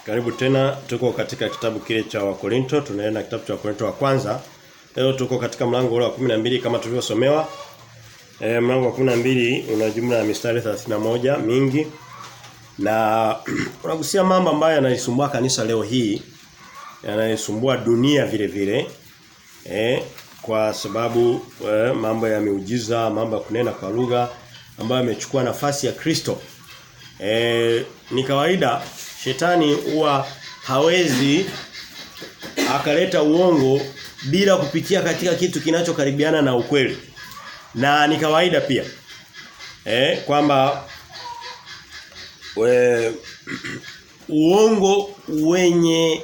Karibu tena, tuko katika kitabu kile cha Wakorinto, tunaenda kitabu cha Wakorinto wa kwanza. Leo tuko katika mlango ule wa 12 kama tulivyosomewa. Mlango wa 12 una jumla ya mistari 31 mingi. Na unagusia mambo ambayo yanasumbua kanisa leo hii, yanasumbua dunia vile vile. Kwa sababu mambo ya miujiza, mambo ya kunena kwa lugha ambayo yamechukua nafasi ya Kristo. Ni kawaida shetani huwa hawezi akaleta uongo bila kupitia katika kitu kinachokaribiana na ukweli. Na ni kawaida pia kwamba uongo wenye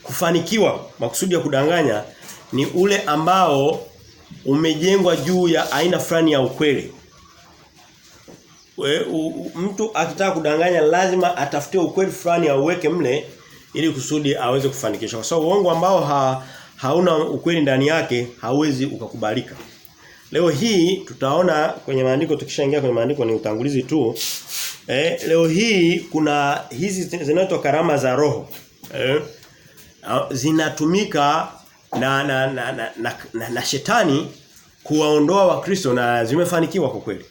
kufanikiwa, makusudi ya kudanganya, ni ule ambao umejengwa juu ya aina fulani ya ukweli. Mtu akitaka kudanganya lazima atafute ukweli fulani auweke mle ili kusudi aweze kufanikisha. Kwa sababu uongo ambao hauna ukweli ndani yake hauwezi ukakubalika. Leo hii tutaona kwenye maandiko, tukishaingia kwenye maandiko ni utangulizi tu. Leo hii kuna hizi zinaitwa karama za roho. Zinatumika na shetani kuwaondoa Wakristo, na zimefanikiwa kwa kweli.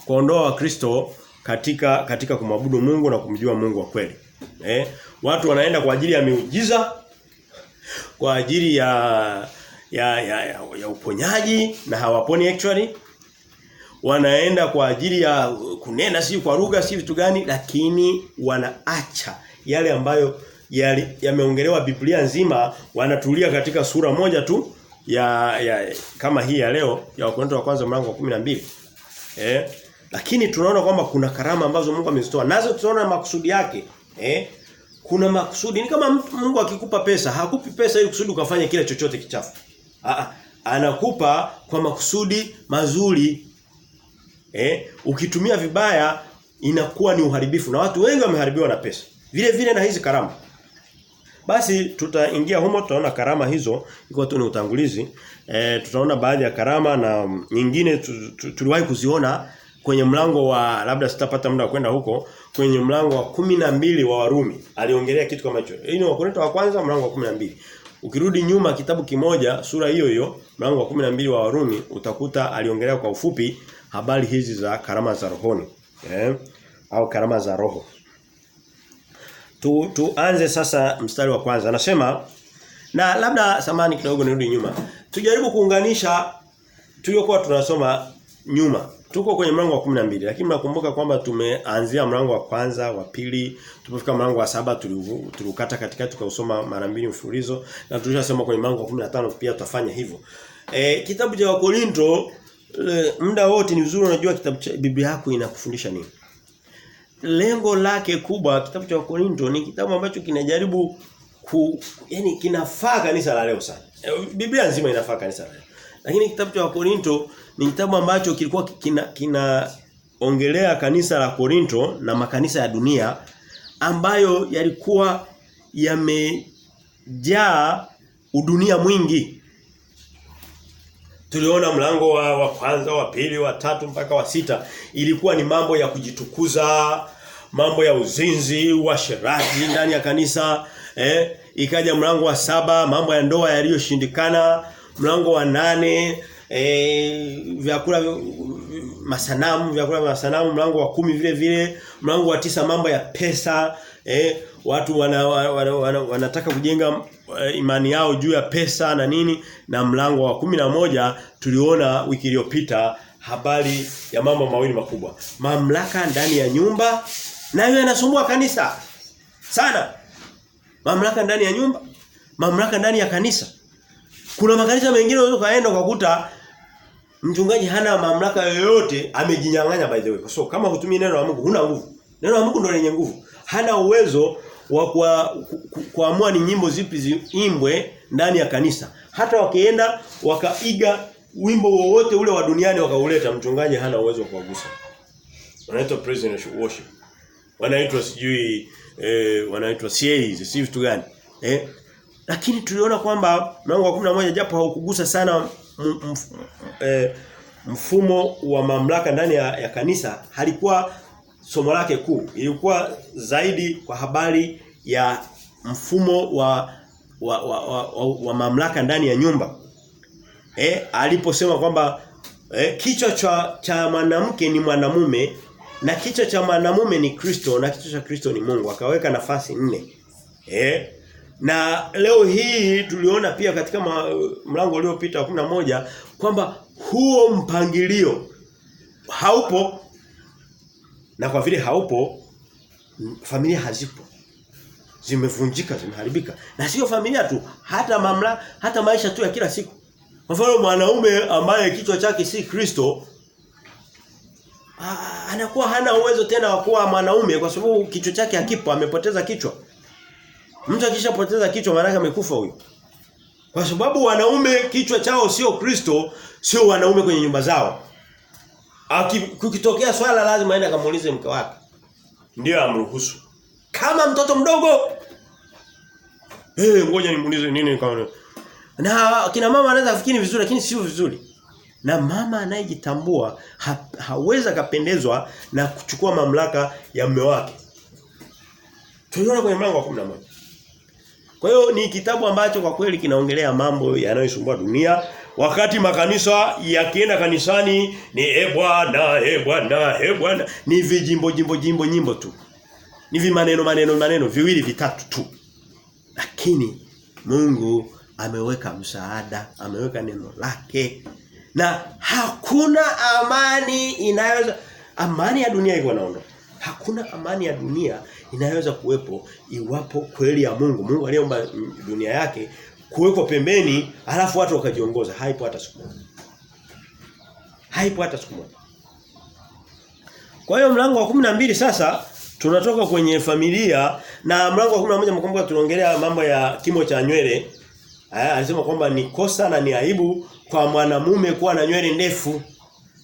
Kuondoa Wakristo katika kumwabudu Mungu na kumjua Mungu wa kweli. Watu wanaenda kwa ajili ya miujiza, kwa ajili ya uponyaji, na hawaponi actually. Wanaenda kwa ajili ya kunena si kwa lugha si vitu gani, lakini wanaacha yale ambayo yameongelewa Biblia nzima, wanatulia katika sura moja tu ya kama hii ya leo ya Wakorintho wa kwanza mlango wa 12. Lakini tunaona kwamba kuna karama ambazo Mungu amezitoa. Nazo tunaona makusudi yake. Kuna makusudi. Ni kama Mungu akikupa pesa, hakupi pesa ili kusudi ukafanye kile chochote kichafu. Anakupa kwa makusudi mazuri. Ukitumia vibaya inakuwa ni uharibifu, na watu wengi wameharibiwa na pesa. Vile vile na hizi karama. Basi tutaingia humo, tutaona karama hizo, iko tu ni utangulizi. Tutaona baadhi ya karama na nyingine tuliwahi kuziona kwenye mlango wa, labda sitapata muda kwenda huko, kwenye mlango wa 12 wa Warumi. Aliongelea kitu kama hicho. Hii ni Wakorintho wa kwanza mlango wa 12. Ukirudi nyuma kitabu kimoja, sura hiyo hiyo, mlango wa 12 wa Warumi, utakuta aliongelea kwa ufupi habari hizi za karama za rohoni. Au karama za roho. Tuanze sasa mstari wa kwanza. Anasema, na labda samani kidogo nirudi nyuma. Tujaribu kuunganisha tuliokuwa tunasoma nyuma. Tuko kwenye mlango wa 12, lakini mnakumbuka kwamba tumeanzia mlango wa kwanza, wa pili, tulipofika mlango wa 7 tulikata katikati tukausoma mara mbili mfululizo, na tulishasema kwenye mlango wa 15 pia tutafanya hivyo. Kitabu cha Wakorintho, muda wote ni vizuri unajua kitabu cha Biblia yako inakufundisha nini. Lengo lake kubwa kitabu cha Wakorintho ni kitabu ambacho kinajaribu yani kinafaa kanisa la leo sana. Biblia nzima inafaa kanisa la leo. Lakini kitabu cha Wakorintho ni kitabu ambacho kilikuwa kinaongelea kanisa la Korinto na makanisa ya dunia ambayo yalikuwa yamejaa udunia mwingi. Tuliona mlango wa kwanza, wa pili, wa tatu mpaka wa 6 ilikuwa ni mambo ya kujitukuza, mambo ya uzinzi, uasherati ndani ya kanisa. Ikaja mlango wa 7 mambo ya ndoa yaliyoshindikana, mlango wa 8 vyakula masanamu, mlango wa 10 vile vile, mlango wa 9 mambo ya pesa. Watu wanataka kujenga imani yao juu ya pesa na nini, na mlango wa 11 tuliona wiki iliyopita habari ya mambo mawili makubwa. Mamlaka ndani ya nyumba, nayo yanasumbua kanisa sana. Mamlaka ndani ya nyumba, mamlaka ndani ya kanisa. Kuna makanisa mengine unaweza kaenda ukakuta mchungaji hana mamlaka yoyote, amejinyang'anya by the way. So kama hutumii neno la Mungu huna nguvu. Neno la Mungu ndio lenye nguvu. Hana uwezo wa kuamua ni nyimbo zipi ziimbwe ndani ya kanisa. Hata wakienda wakaiga wimbo wowote ule wa duniani wakauleta, mchungaji hana uwezo wa kuwagusa. Wanaitwa praise and worship. Wanaitwa sijui wanaitwa CAs, si vitu gani. Lakini tuliona kwamba mlango wa 11 japo haukugusa sana mfumo wa mamlaka ndani ya kanisa, halikuwa somo lake kuu. Ilikuwa zaidi kwa habari ya mfumo wa mamlaka ndani ya nyumba. Aliposema kwamba kichwa cha mwanamke ni mwanamume na kichwa cha mwanamume ni Kristo na kichwa cha Kristo ni Mungu. Akaweka nafasi 4. Na leo hii tuliona pia katika mlango uliopita wa 11 kwamba huo mpangilio haupo, na kwa vile haupo familia hazipo. Zimevunjika, zimeharibika. Na sio familia tu, hata maisha tu ya kila siku. Kwa mfano mwanaume ambaye kichwa chake si Kristo anakuwa hana uwezo tena wa kuwa mwanaume kwa sababu kichwa chake hakipo, amepoteza kichwa. Mtu akishapoteza kichwa maana yake amekufa huyo. Kwa sababu wanaume kichwa chao sio Kristo, sio wanaume kwenye nyumba zao. Kukitokea swala lazima aende akamuulize mke wake. Ndio amruhusu. Kama mtoto mdogo, ngoja nimuulize nini kama. Na kina mama anaweza kufikiri vizuri lakini sio vizuri. Na mama anayejitambua hawezi kapendezwa na kuchukua mamlaka ya mume wake. Tuliona kwenye mlango wa 11. Kwa hiyo ni kitabu ambacho kwa kweli kinaongelea mambo yanayosumbua dunia. Wakati makanisa yakienda kanisani ni Bwana, ni vijimbo nyimbo tu. Ni maneno viwili vitatu tu. Lakini Mungu ameweka msaada, ameweka neno lake. Na hakuna amani ya dunia iko naondoka. Hakuna amani ya dunia inaweza kuwepo iwapo kweli ya Mungu aliyeumba dunia yake kuwekwa pembeni alafu watu wakajiongoza. Haipo hata siku moja. Kwa hiyo mlango wa 12 sasa tunatoka kwenye familia, na mlango wa 11 mkumbuka tunaongelea mambo ya kimo cha nywele. Alisema kwamba ni kosa na ni aibu kwa mwanamume kuwa na nywele ndefu.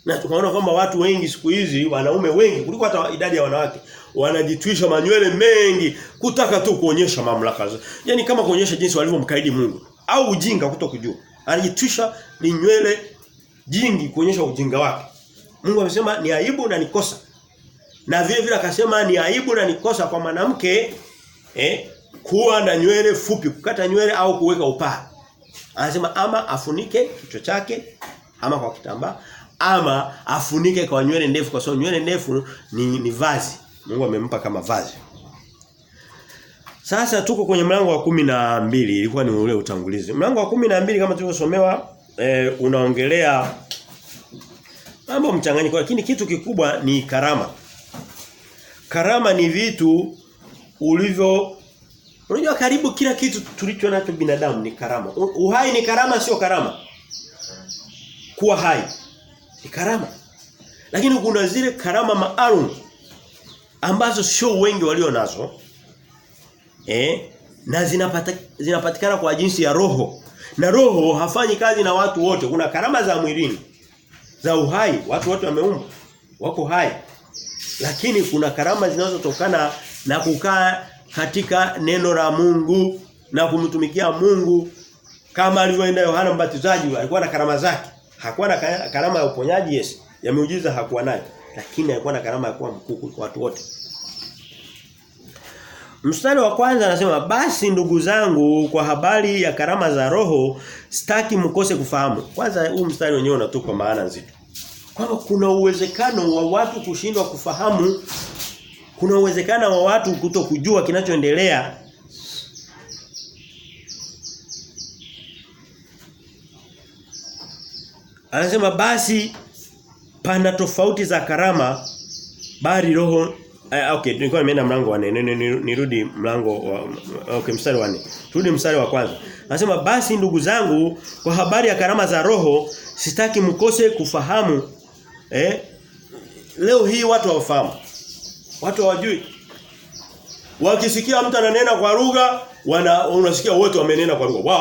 Na tukaona kwamba watu wengi siku hizi, wanaume wengi kuliko hata idadi ya wanawake, wanajitwisha manywele mengi kutaka tu kuonyesha mamlaka. Yaani kama kuonyesha jinsi walivyomkaidi Mungu au ujinga kutokujua. Anajitwisha ni nywele jingi kuonyesha ujinga wake. Mungu amesema ni aibu na ni kosa. Na vile vile akasema ni aibu na ni kosa kwa mwanamke kuwa na nywele fupi, kukata nywele au kuweka upaa. Anasema ama afunike kichwa chake ama kwa kitambaa, ama afunike kwa nywele ndefu, kwa sababu nywele ndefu ni vazi. Mungu amempa kama vazi. Sasa tuko kwenye mlango wa 12, ilikuwa ni ule utangulizi. Mlango wa 12 kama tulivyosomewa unaongelea mambo mchanganyiko, lakini kitu kikubwa ni karama. Karama ni vitu unajua karibu kila kitu tulicho nacho binadamu ni karama. Uhai ni karama, sio karama. Kuwa hai ni karama. Lakini kuna zile karama maalum ambazo sio wengi walio nazo. Na zinapatikana kwa jinsi ya roho. Na roho hafanyi kazi na watu wote. Kuna karama za mwilini, za uhai, watu wote wameumbwa wako hai. Lakini kuna karama zinazotokana na kukaa katika neno la Mungu na kumtumikia Mungu, kama alivyoenda Yohana Mbatizaji. Alikuwa na karama zake. Hakuwa na karama ya uponyaji, yes, ya miujiza hakuwa nayo, lakini alikuwa na karama ya kuwa mkuu kwa watu wote. Mstari wa kwanza anasema, basi ndugu zangu, kwa habari ya karama za roho sitaki mkose kufahamu. Kwanza huu mstari wenyewe unatupa maana nzito. Kwamba kuna uwezekano wa watu kushindwa kufahamu, kuna uwezekano wa watu kutokujua kinachoendelea. Anasema basi pana tofauti za karama, bali roho okay, nilikuwa nimeenda mlango wa 4, nirudi mlango wa mstari wa 4. Turudi mstari wa kwanza. Anasema basi ndugu zangu, kwa habari ya karama za roho sitaki mkose kufahamu. Leo hii watu hawafahamu. Watu hawajui. Wakisikia mtu ananena kwa lugha, unasikia wote wamenena kwa lugha.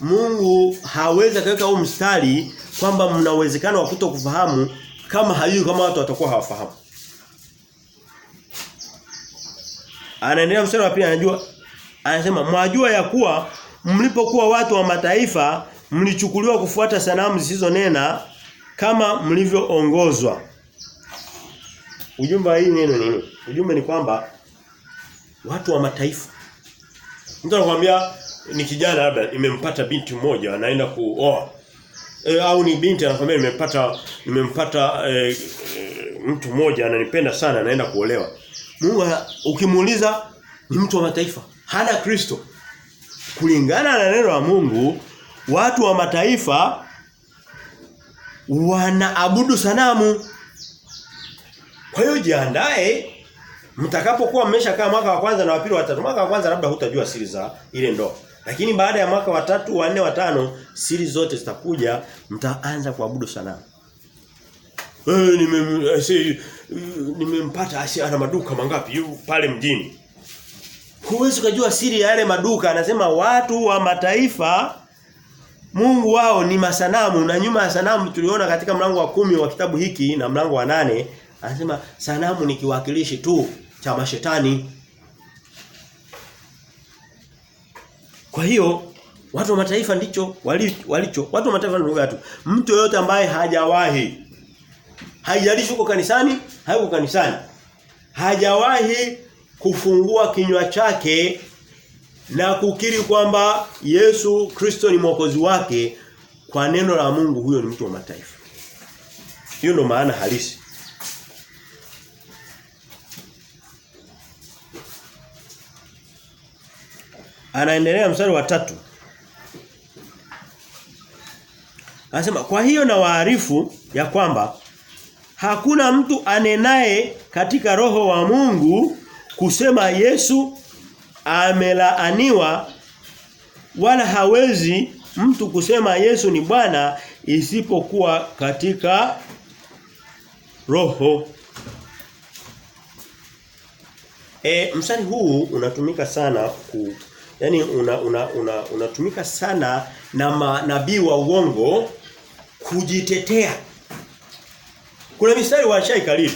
Mungu hawezi kaweka huu mstari kwamba mna uwezekano wa kutokufahamu kama hayui, kama watu watakuwa hawafahamu. Anaendelea mstari wa pili, anasema mwajua ya kuwa mlipokuwa watu wa mataifa mlichukuliwa kufuata sanamu zisizonena kama mlivyoongozwa. ujumbe wa hii neno nini? Ujumbe ni kwamba watu wa mataifa. Mtu anakuambia ni kijana labda nimempata binti mmoja anaenda kuoa. Au ni binti anakuambia nimempata mtu mmoja ananipenda sana anaenda kuolewa. Mungu ukimuuliza ni mtu wa mataifa, hana Kristo. Kulingana na neno la Mungu, watu wa mataifa wanaabudu sanamu. Kwa hiyo jiandae mtakapokuwa mmeshakaa mwaka wa kwanza na wa pili wa tatu. Mwaka wa kwanza labda hutajua siri za ile ndoa. Lakini baada ya mwaka wa 3, wa 4, wa 5 siri zote zitakuja, mtaanza kuabudu sanamu. Nimempata ana maduka mangapi pale mjini. Huwezi kujua siri ya yale maduka. Anasema watu wa mataifa Mungu wao ni masanamu, na nyuma ya sanamu tuliona katika mlango wa 10 wa kitabu hiki na mlango wa 8 anasema sanamu ni kiwakilishi tu cha mashetani. Kwa hiyo watu wa mataifa ndicho walicho. Watu wa mataifa ndio watu. Mtu yote ambaye hajawahi, haijalishi uko kanisani, hayuko kanisani, hajawahi kufungua kinywa chake na kukiri kwamba Yesu Kristo ni mwokozi wake kwa neno la Mungu, huyo ni mtu wa mataifa. Hiyo ndio maana halisi. Anaendelea mstari wa 3. Anasema kwa hiyo na waarifu ya kwamba hakuna mtu anenaye katika roho wa Mungu kusema Yesu amelaaniwa, wala hawezi mtu kusema Yesu ni Bwana isipokuwa katika roho. Mstari huu unatumika sana unatumika sana na manabii wa uongo kujitetea. Kuna mistari wa Shai Khalid,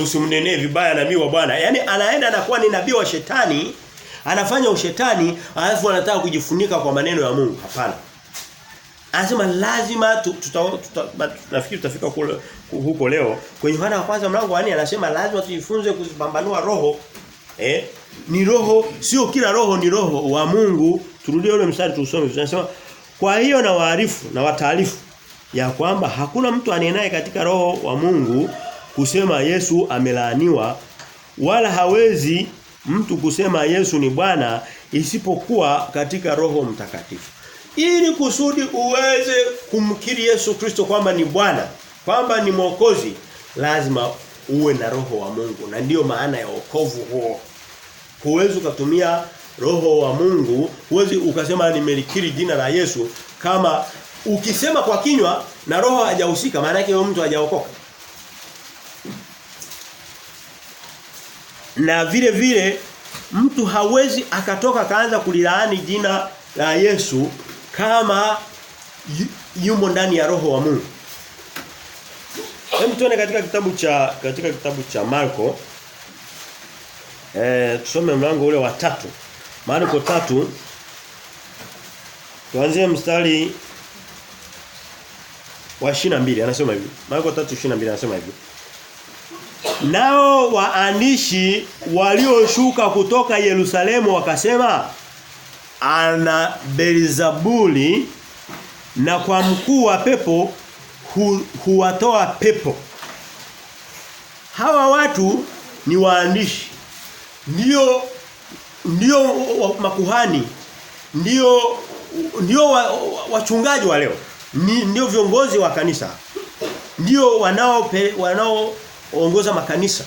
usimnenee vibaya nabii wa Bwana. Yaani anaenda anakuwa ni nabii wa shetani, anafanya ushetani, alafu anataka kujifunika kwa maneno ya Mungu. Hapana. Anasema lazima nafikiri tutafika huko leo. Kwenye Yohana wa kwanza mlango wa 4 anasema lazima tujifunze kuzipambanua roho. Ni roho, sio kila roho ni roho wa Mungu. Turudie ule mstari tusome. Tunasema kwa hiyo na waarifu na wataarifu ya kwamba hakuna mtu anenaye katika roho wa Mungu kusema Yesu amelaaniwa, wala hawezi mtu kusema Yesu ni Bwana isipokuwa katika Roho Mtakatifu. Ili kusudi uweze kumkiri Yesu Kristo kwamba ni Bwana, kwamba ni Mwokozi, lazima uwe na roho wa Mungu, na ndiyo maana ya wokovu huo. Huwezi kutumia roho wa Mungu, huwezi ukasema nimelikiri jina la Yesu kama ukisema kwa kinywa na roho hajahusika, maana yake huyo mtu hajaokoka. Na vile vile mtu hawezi akatoka kaanza kulilaani jina la Yesu kama yumo ndani ya roho wa Mungu. Hebu tuone katika kitabu cha Marko. Tusome mlango ule wa 3. Marko 3. Tuanzie mstari wa 22 anasema hivi. Marko 3:22 anasema hivi. Nao waandishi walioshuka kutoka Yerusalemu wakasema ana Beelzebuli, na kwa mkuu wa pepo huwatoa pepo. Hawa watu ni waandishi. Ndio makuhani, ndio wachungaji wa leo. Ndio viongozi wa kanisa. Ndio wanaoongoza makanisa.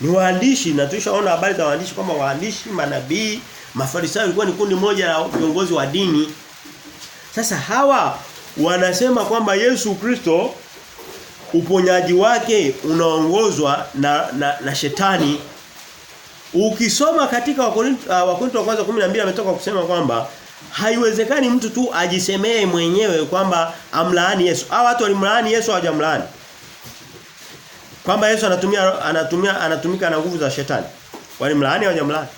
Ni waandishi, na tulishaona habari za waandishi kwamba waandishi, manabii, Mafarisayo ilikuwa ni kundi moja la viongozi wa dini. Sasa hawa wanasema kwamba Yesu Kristo uponyaji wake unaongozwa na shetani. Ukisoma katika Wakorintho wa kwanza 12 ametoka kusema kwamba haiwezekani mtu tu ajisemee mwenyewe kwamba amlaani Yesu. Hao watu walimlaani Yesu, hawajamlaani. Kwamba Yesu anatumika na nguvu za shetani. Walimlaani, hawajamlaani.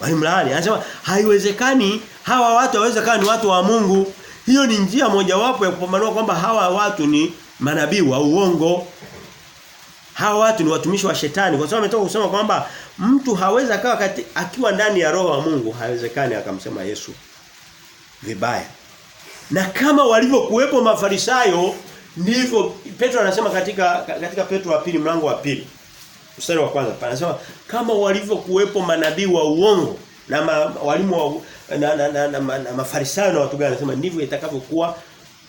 Walimlaani. Anasema haiwezekani hawa watu wawezekani ni watu wa Mungu. Hiyo ni njia mojawapo ya kupambanua kwamba hawa watu ni manabii wa uongo. Hawa watu ni watumishi wa shetani kwa sababu ametoka kusema kwamba mtu hawezi akawa akiwa ndani ya roho wa Mungu, haiwezekani akamsema Yesu vibaya. Na kama walivyokuwepo Mafarisayo ndivyo Petro anasema katika Petro wa pili mlango wa pili mstari wa kwanza anasema kama walivyokuwepo manabii wa uongo na walimu wa na Mafarisayo na watu gani, anasema ndivyo itakavyokuwa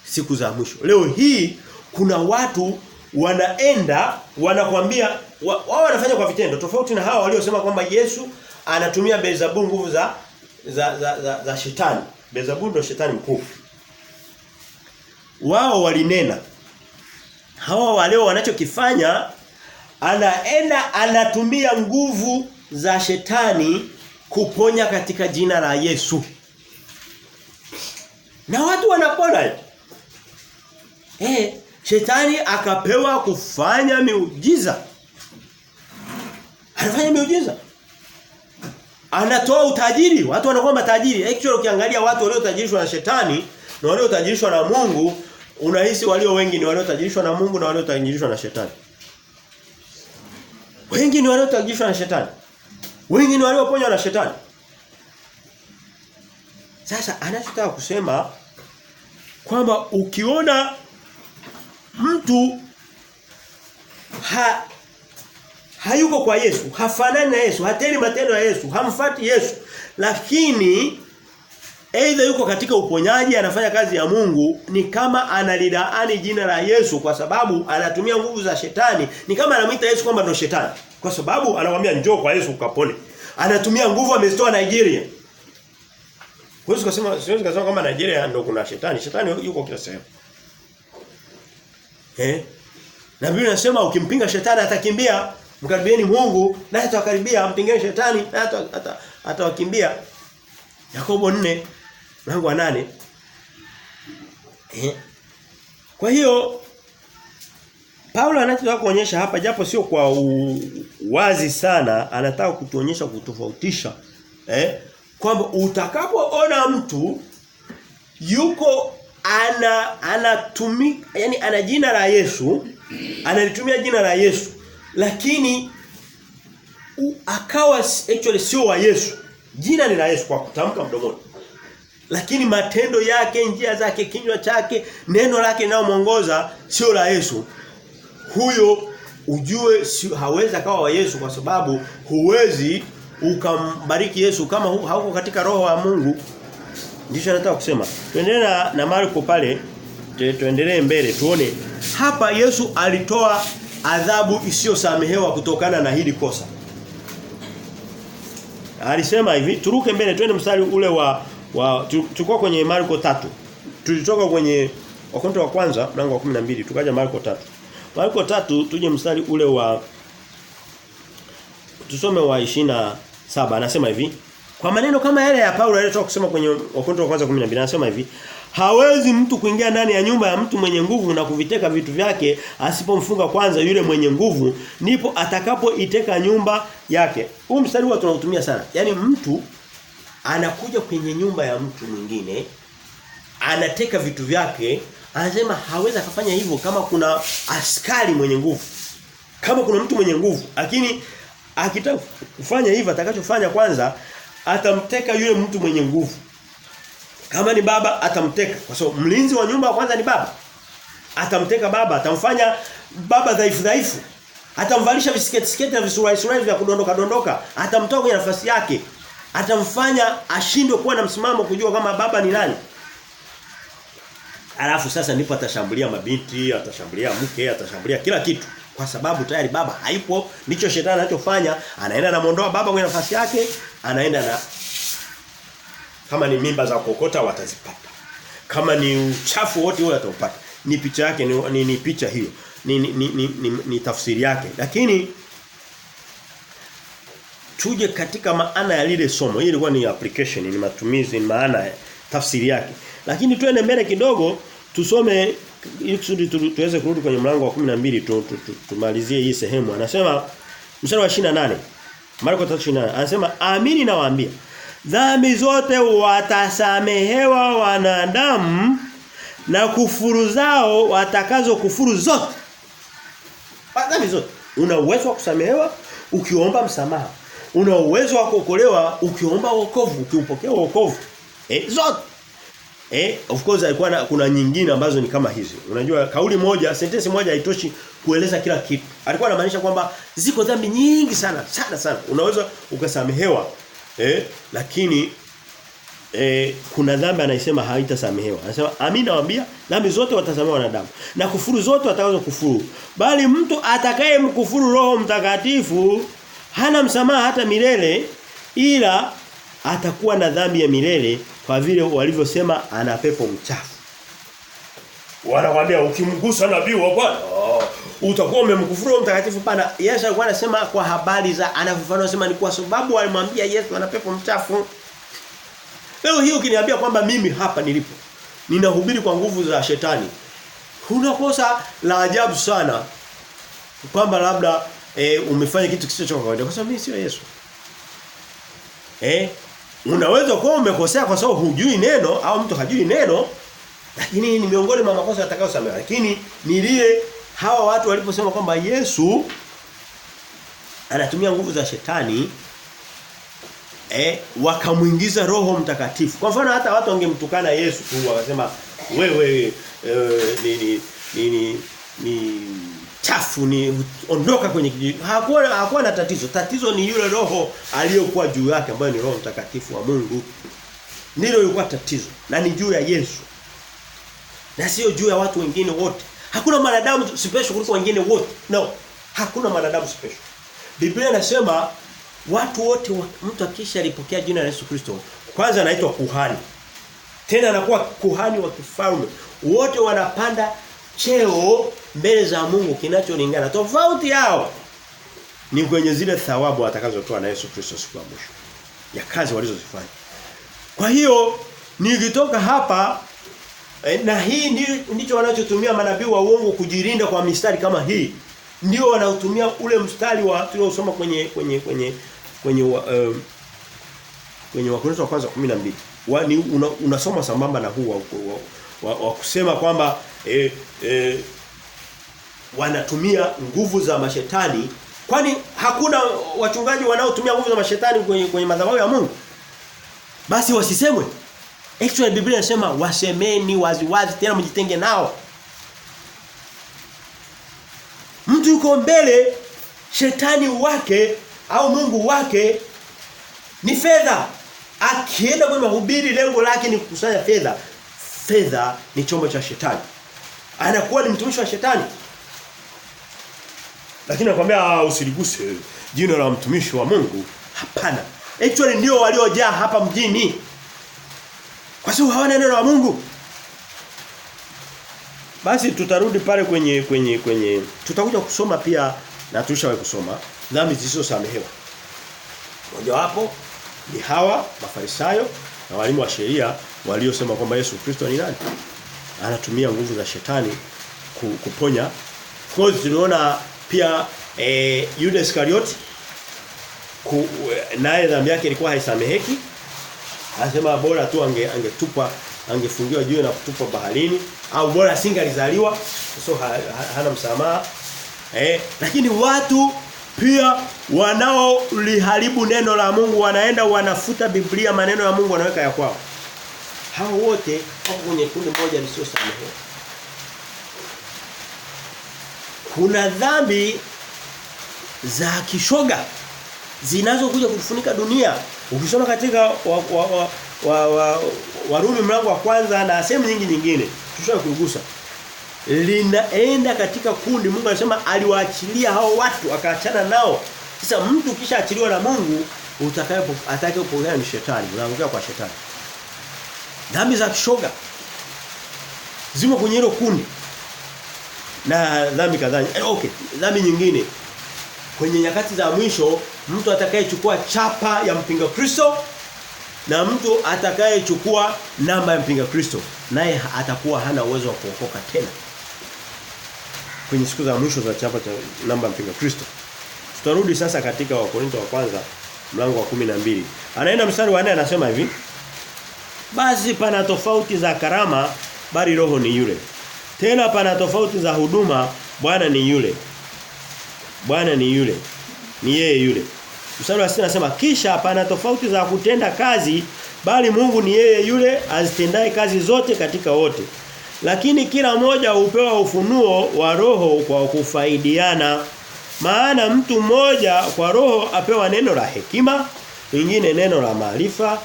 siku za mwisho. Leo hii kuna watu wanaenda wanakuambia wao wanafanya kwa vitendo tofauti na hawa waliosema kwamba Yesu anatumia Beelzebul, nguvu za shetani. Beelzebul ndio shetani mkuu. Wao walinena. Hawa waleo wanachokifanya anaenda anatumia nguvu za shetani kuponya katika jina la Yesu. Na watu wanapona. Shetani akapewa kufanya miujiza. Anafanya miujiza. Anatoa utajiri, watu wanakuwa matajiri. Actually ukiangalia watu waliotajirishwa na shetani na waliotajirishwa na Mungu, unahisi walio wengi ni waliotajirishwa na Mungu na waliotajirishwa na shetani. Wengi ni waliotajirishwa na shetani. Wengi ni walioponywa na shetani. Sasa anachotaka kusema kwamba ukiona mtu hayuko kwa Yesu, hafanani na Yesu, hatendi matendo ya Yesu, hamfuati Yesu, lakini aidha yuko katika uponyaji, anafanya kazi ya Mungu, ni kama analilaani jina la Yesu kwa sababu anatumia nguvu za shetani. Ni kama anamuita Yesu kwamba ndio shetani kwa sababu anamwambia njoo kwa Yesu ukapone. Anatumia nguvu amezitoa Nigeria. Siwezi kusema kama Nigeria ndio kuna shetani. Shetani yuko kila sehemu. Na Biblia inasema ukimpinga shetani atakimbia, mkaribieni Mungu naye atakaribia, mpingeni shetani naye atawakimbia. Yakobo 4 mlango wa 8. Kwa hiyo Paulo anataka kuonyesha hapa japo sio kwa wazi sana, anataka kutuonyesha kutofautisha kwamba utakapoona mtu yuko anatumia yani ana jina la Yesu, analitumia jina la Yesu, lakini akawa actually sio wa Yesu. Jina ni la Yesu kwa kutamka mdomoni. Lakini matendo yake, njia zake, kinywa chake, neno lake linalomuongoza sio la Yesu. Huyo ujue hawezi akawa wa Yesu kwa sababu huwezi ukambariki Yesu kama hauko katika roho wa Mungu. Ndicho nataka kusema. Tuendelee na Marko pale, tuendelee mbele tuone. Hapa Yesu alitoa adhabu isiyosamehewa kutokana na hili kosa. Alisema hivi, turuke mbele twende mstari ule tulikuwa kwenye Marko 3. Tulitoka kwenye Wakorintho wa kwanza mlango wa 12 tukaja Marko 3. Marko 3 tuje mstari ule tusome wa 27. Anasema hivi, kwa maneno kama yale ya Paulo aliyetoka kusema kwenye Wakorintho wa kwanza 12 anasema hivi, hawezi mtu kuingia ndani ya nyumba ya mtu mwenye nguvu na kuviteka vitu vyake asipomfunga kwanza yule mwenye nguvu, ndipo atakapoiteka nyumba yake. Huu mstari huwa tunautumia sana. Yaani mtu anakuja kwenye nyumba ya mtu mwingine, anateka vitu vyake, anasema hawezi akafanya hivyo kama kuna askari mwenye nguvu. Kama kuna mtu mwenye nguvu, lakini akitaka kufanya hivyo atakachofanya kwanza atamteka yule mtu mwenye nguvu. Kama ni baba atamteka kwa sababu mlinzi wa nyumba kwanza ni baba. Atamteka baba, atamfanya baba dhaifu. Atamvalisha visiketi na visurai vya kudondoka, atamtoa kwenye nafasi yake. Atamfanya ashindwe kuwa na msimamo kujua kama baba ni nani. Alafu sasa ndipo atashambulia mabinti, atashambulia mke, atashambulia kila kitu kwa sababu tayari baba haipo. Ndicho shetani anachofanya, anaenda anamuondoa baba kwenye nafasi yake, anaenda na kama ni mimba za kokota watazipata. Kama ni uchafu wote wao watapata. Ni picha yake ni picha hiyo. Ni tafsiri yake. Lakini tuje katika maana ya lile somo. Hii ilikuwa ni application, ni matumizi, ni maana tafsiri yake. Lakini tuende mbele kidogo tusome ili kusudi tuweze kurudi kwenye mlango wa 12 tumalizie hii sehemu. Anasema mstari wa 28. Marko 3:28. Anasema amini nawaambia, dhambi zote watasamehewa wanadamu na kufuru zao watakazo kufuru zote. Dhambi zote. Una uwezo wa kusamehewa ukiomba msamaha. Una uwezo wa kuokolewa ukiomba wokovu, ukiupokea wokovu. Zote. Of course kuna nyingine ambazo ni kama hizi. Unajua kauli moja, sentensi moja haitoshi kueleza kila kitu. Alikuwa anamaanisha kwamba ziko dhambi nyingi sana. Unaweza ukasamehewa. Lakini kuna dhambi anasema haitasamehewa. Anasema amini nawaambia dhambi zote watasamehewa wanadamu na kufuru zote watakazo kufuru. Bali mtu atakayemkufuru Roho Mtakatifu hana msamaha hata milele, ila atakuwa na dhambi ya milele kwa vile walivyosema ana pepo mchafu. Wanakuambia ukimgusa nabii wa Bwana utakuwa umemkufuru Roho Mtakatifu pana. Yesu alikuwa anasema kwa habari za anafafanua anasema ni kwa sababu walimwambia Yesu ana pepo mchafu. Leo hii ukiniambia kwamba mimi hapa nilipo ninahubiri kwa nguvu za shetani, unakosa la ajabu sana kwamba labda umefanya kitu kisicho cha kawaida kwa sababu mimi sio Yesu. Unaweza kuwa umekosea kwa sababu hujui neno au mtu hajui neno, lakini ni miongoni mwa makosa yatakayosamehewa. Lakini ni lile hawa watu waliposema kwamba Yesu anatumia nguvu za shetani, wakamuingiza Roho Mtakatifu. Kwa mfano hata watu wangemtukana Yesu tu wakasema wewe ni chafu, ni ondoka kwenye kijiji. Hakuwa na tatizo. Tatizo ni yule roho aliyokuwa juu yake ambaye ni Roho Mtakatifu wa Mungu. Ndilo lilikuwa tatizo na ni juu ya Yesu. Na sio juu ya watu wengine wote. Hakuna mwanadamu special kuliko wengine wote. No, hakuna mwanadamu special. Biblia inasema watu wote mtu akisha alipokea jina la Yesu Kristo, kwanza anaitwa kuhani. Tena anakuwa kuhani wa kifalme. Wote wanapanda cheo mbele za Mungu kinacholingana. Tofauti yao ni kwenye zile thawabu atakazotoa na Yesu Kristo siku ya mwisho ya kazi walizozifanya. Kwa hiyo nikitoka hapa na hii ndicho wanachotumia manabii wa uongo kujirinda kwa mistari kama hii. Ndio wanaotumia ule mstari wa tuliosoma kwenye Wakorintho wa kwanza 12. Unasoma sambamba na huu wa kusema kwamba wanatumia nguvu za mashetani, kwani hakuna wachungaji wanaotumia nguvu za mashetani kwenye madhabahu ya Mungu. Basi wasisemwe. Actually Biblia inasema wasemeni waziwazi tena mjitenge nao. Mtu yuko mbele, shetani wake au Mungu wake ni fedha. Akienda kwenye mahubiri lengo lake ni kukusanya fedha. Fedha ni chombo cha shetani. Anakuwa ni mtumishi wa shetani. Lakini nakwambia usiliguse jina la mtumishi wa Mungu. Hapana. Actually ndio waliojaa hapa mjini. Kwa sababu hawana neno la Mungu. Basi tutarudi pale kwenye tutakuja kusoma pia na tulishawahi kusoma dhambi zisizosamehewa. Moja wapo ni hawa Mafarisayo na walimu wa sheria waliosema kwamba Yesu Kristo ni nani? Anatumia nguvu za shetani kuponya. Kwa hiyo tunaona pia Yuda Iskarioti naye dhambi yake ilikuwa haisameheki. Anasema bora tu angetupwa, angefungiwa jiwe na kutupwa baharini, au bora asingalizaliwa, so hana msamaha. Lakini watu pia wanaoliharibu neno la Mungu wanaenda wanafuta Biblia, maneno ya Mungu wanaweka ya kwao. Hao wote wako kwenye kundi moja lisiosamehewa. Kuna dhambi za kishoga zinazokuja kufunika dunia. Ukisoma katika Warumi mlango wa kwanza na sehemu nyingine tushaje kugusa, linaenda katika kundi. Mungu anasema aliwaachilia hao watu akaachana nao. Sasa mtu kisha achiliwa na Mungu, atakayepokea ni shetani, unaangukia kwa shetani. Dhambi za kishoga zimo kwenye hilo kundi. Na dhambi kadhaa. Okay, dhambi nyingine kwenye nyakati za mwisho, mtu atakayechukua chapa ya mpinga Kristo na mtu atakayechukua namba ya mpinga Kristo, naye atakuwa hana uwezo wa kuokoka tena. Kwenye siku za mwisho za chapa cha namba ya mpinga Kristo. Tutarudi sasa katika Wakorintho wa kwanza mlango wa 12. Anaenda mstari wa 4 anasema hivi: basi pana tofauti za karama, bali Roho ni yule. Tena pana tofauti za huduma, Bwana ni yule. Bwana ni yule. Ni yeye yule. Mstari wa 6 anasema kisha hapana tofauti za kutenda kazi bali Mungu ni yeye yule azitendaye kazi zote katika wote. Lakini kila mmoja hupewa ufunuo wa roho kwa kufaidiana. Maana mtu mmoja kwa roho apewa neno la hekima, mwingine neno la maarifa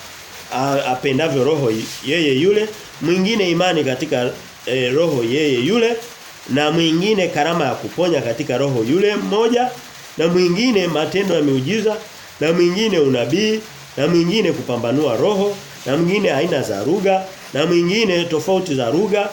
apendavyo roho yeye yule, mwingine imani katika roho yeye yule, na mwingine karama ya kuponya katika roho yule mmoja, na mwingine matendo ya miujiza, na mwingine unabii, na mwingine kupambanua roho, na mwingine aina za lugha, na mwingine tofauti za lugha.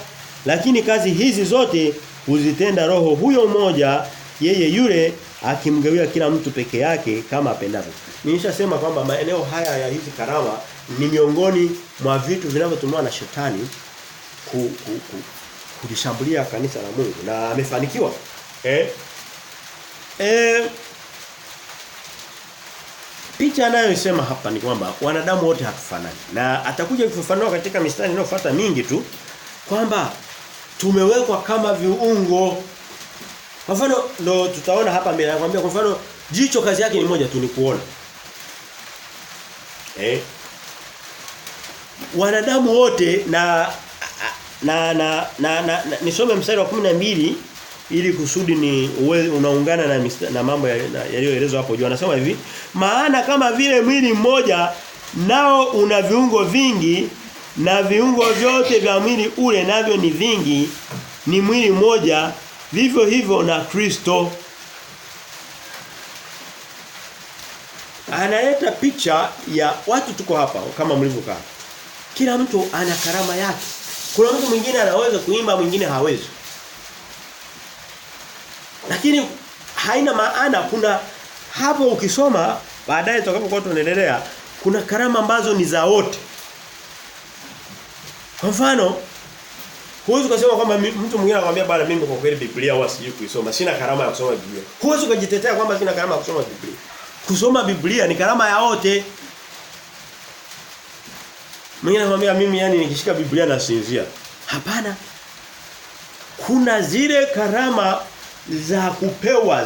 Lakini kazi hizi zote huzitenda roho huyo mmoja yeye yule akimgawia kila mtu peke yake kama apendavyo. Nilishasema kwamba maeneo haya ya hizi karama ni miongoni mwa vitu vinavyotumiwa na shetani kulishambulia kanisa la Mungu na amefanikiwa. Picha anayosema hapa ni kwamba wanadamu wote hatufanani. Na atakuja kufafanua katika mistari inayofuata mingi tu kwamba tumewekwa kama viungo. Kwa mfano ndo tutaona hapa mbele nakwambia kwa mfano jicho kazi yake ni moja tu ni kuona. Wanadamu wote na nisome mstari wa 12 ili kusudi ni unaungana na mambo yaliyoelezwa hapo juu. Anasema hivi, maana kama vile mwili mmoja nao una viungo vingi na viungo vyote vya mwili ule navyo ni vingi, ni mwili mmoja, vivyo hivyo na Kristo. Analeta picha ya watu tuko hapa kama mlivyokaa. Kila mtu ana karama yake. Kuna mtu mwingine anaweza kuimba, mwingine hawezi. Lakini haina maana kuna hapo ukisoma baadaye tutakapokuwa tunaendelea kuna karama ambazo ni za wote. Kwa mfano huwezi kusema kwamba mtu mwingine anakuambia bwana mimi kwa kweli Biblia huwa sijui kuisoma. Sina karama ya kusoma Biblia. Huwezi kujitetea kwamba sina karama ya kusoma Biblia. Kusoma Biblia ni karama ya wote. Mwingine anakuambia mimi yani nikishika Biblia nasinzia. Hapana. Kuna zile karama za kupewa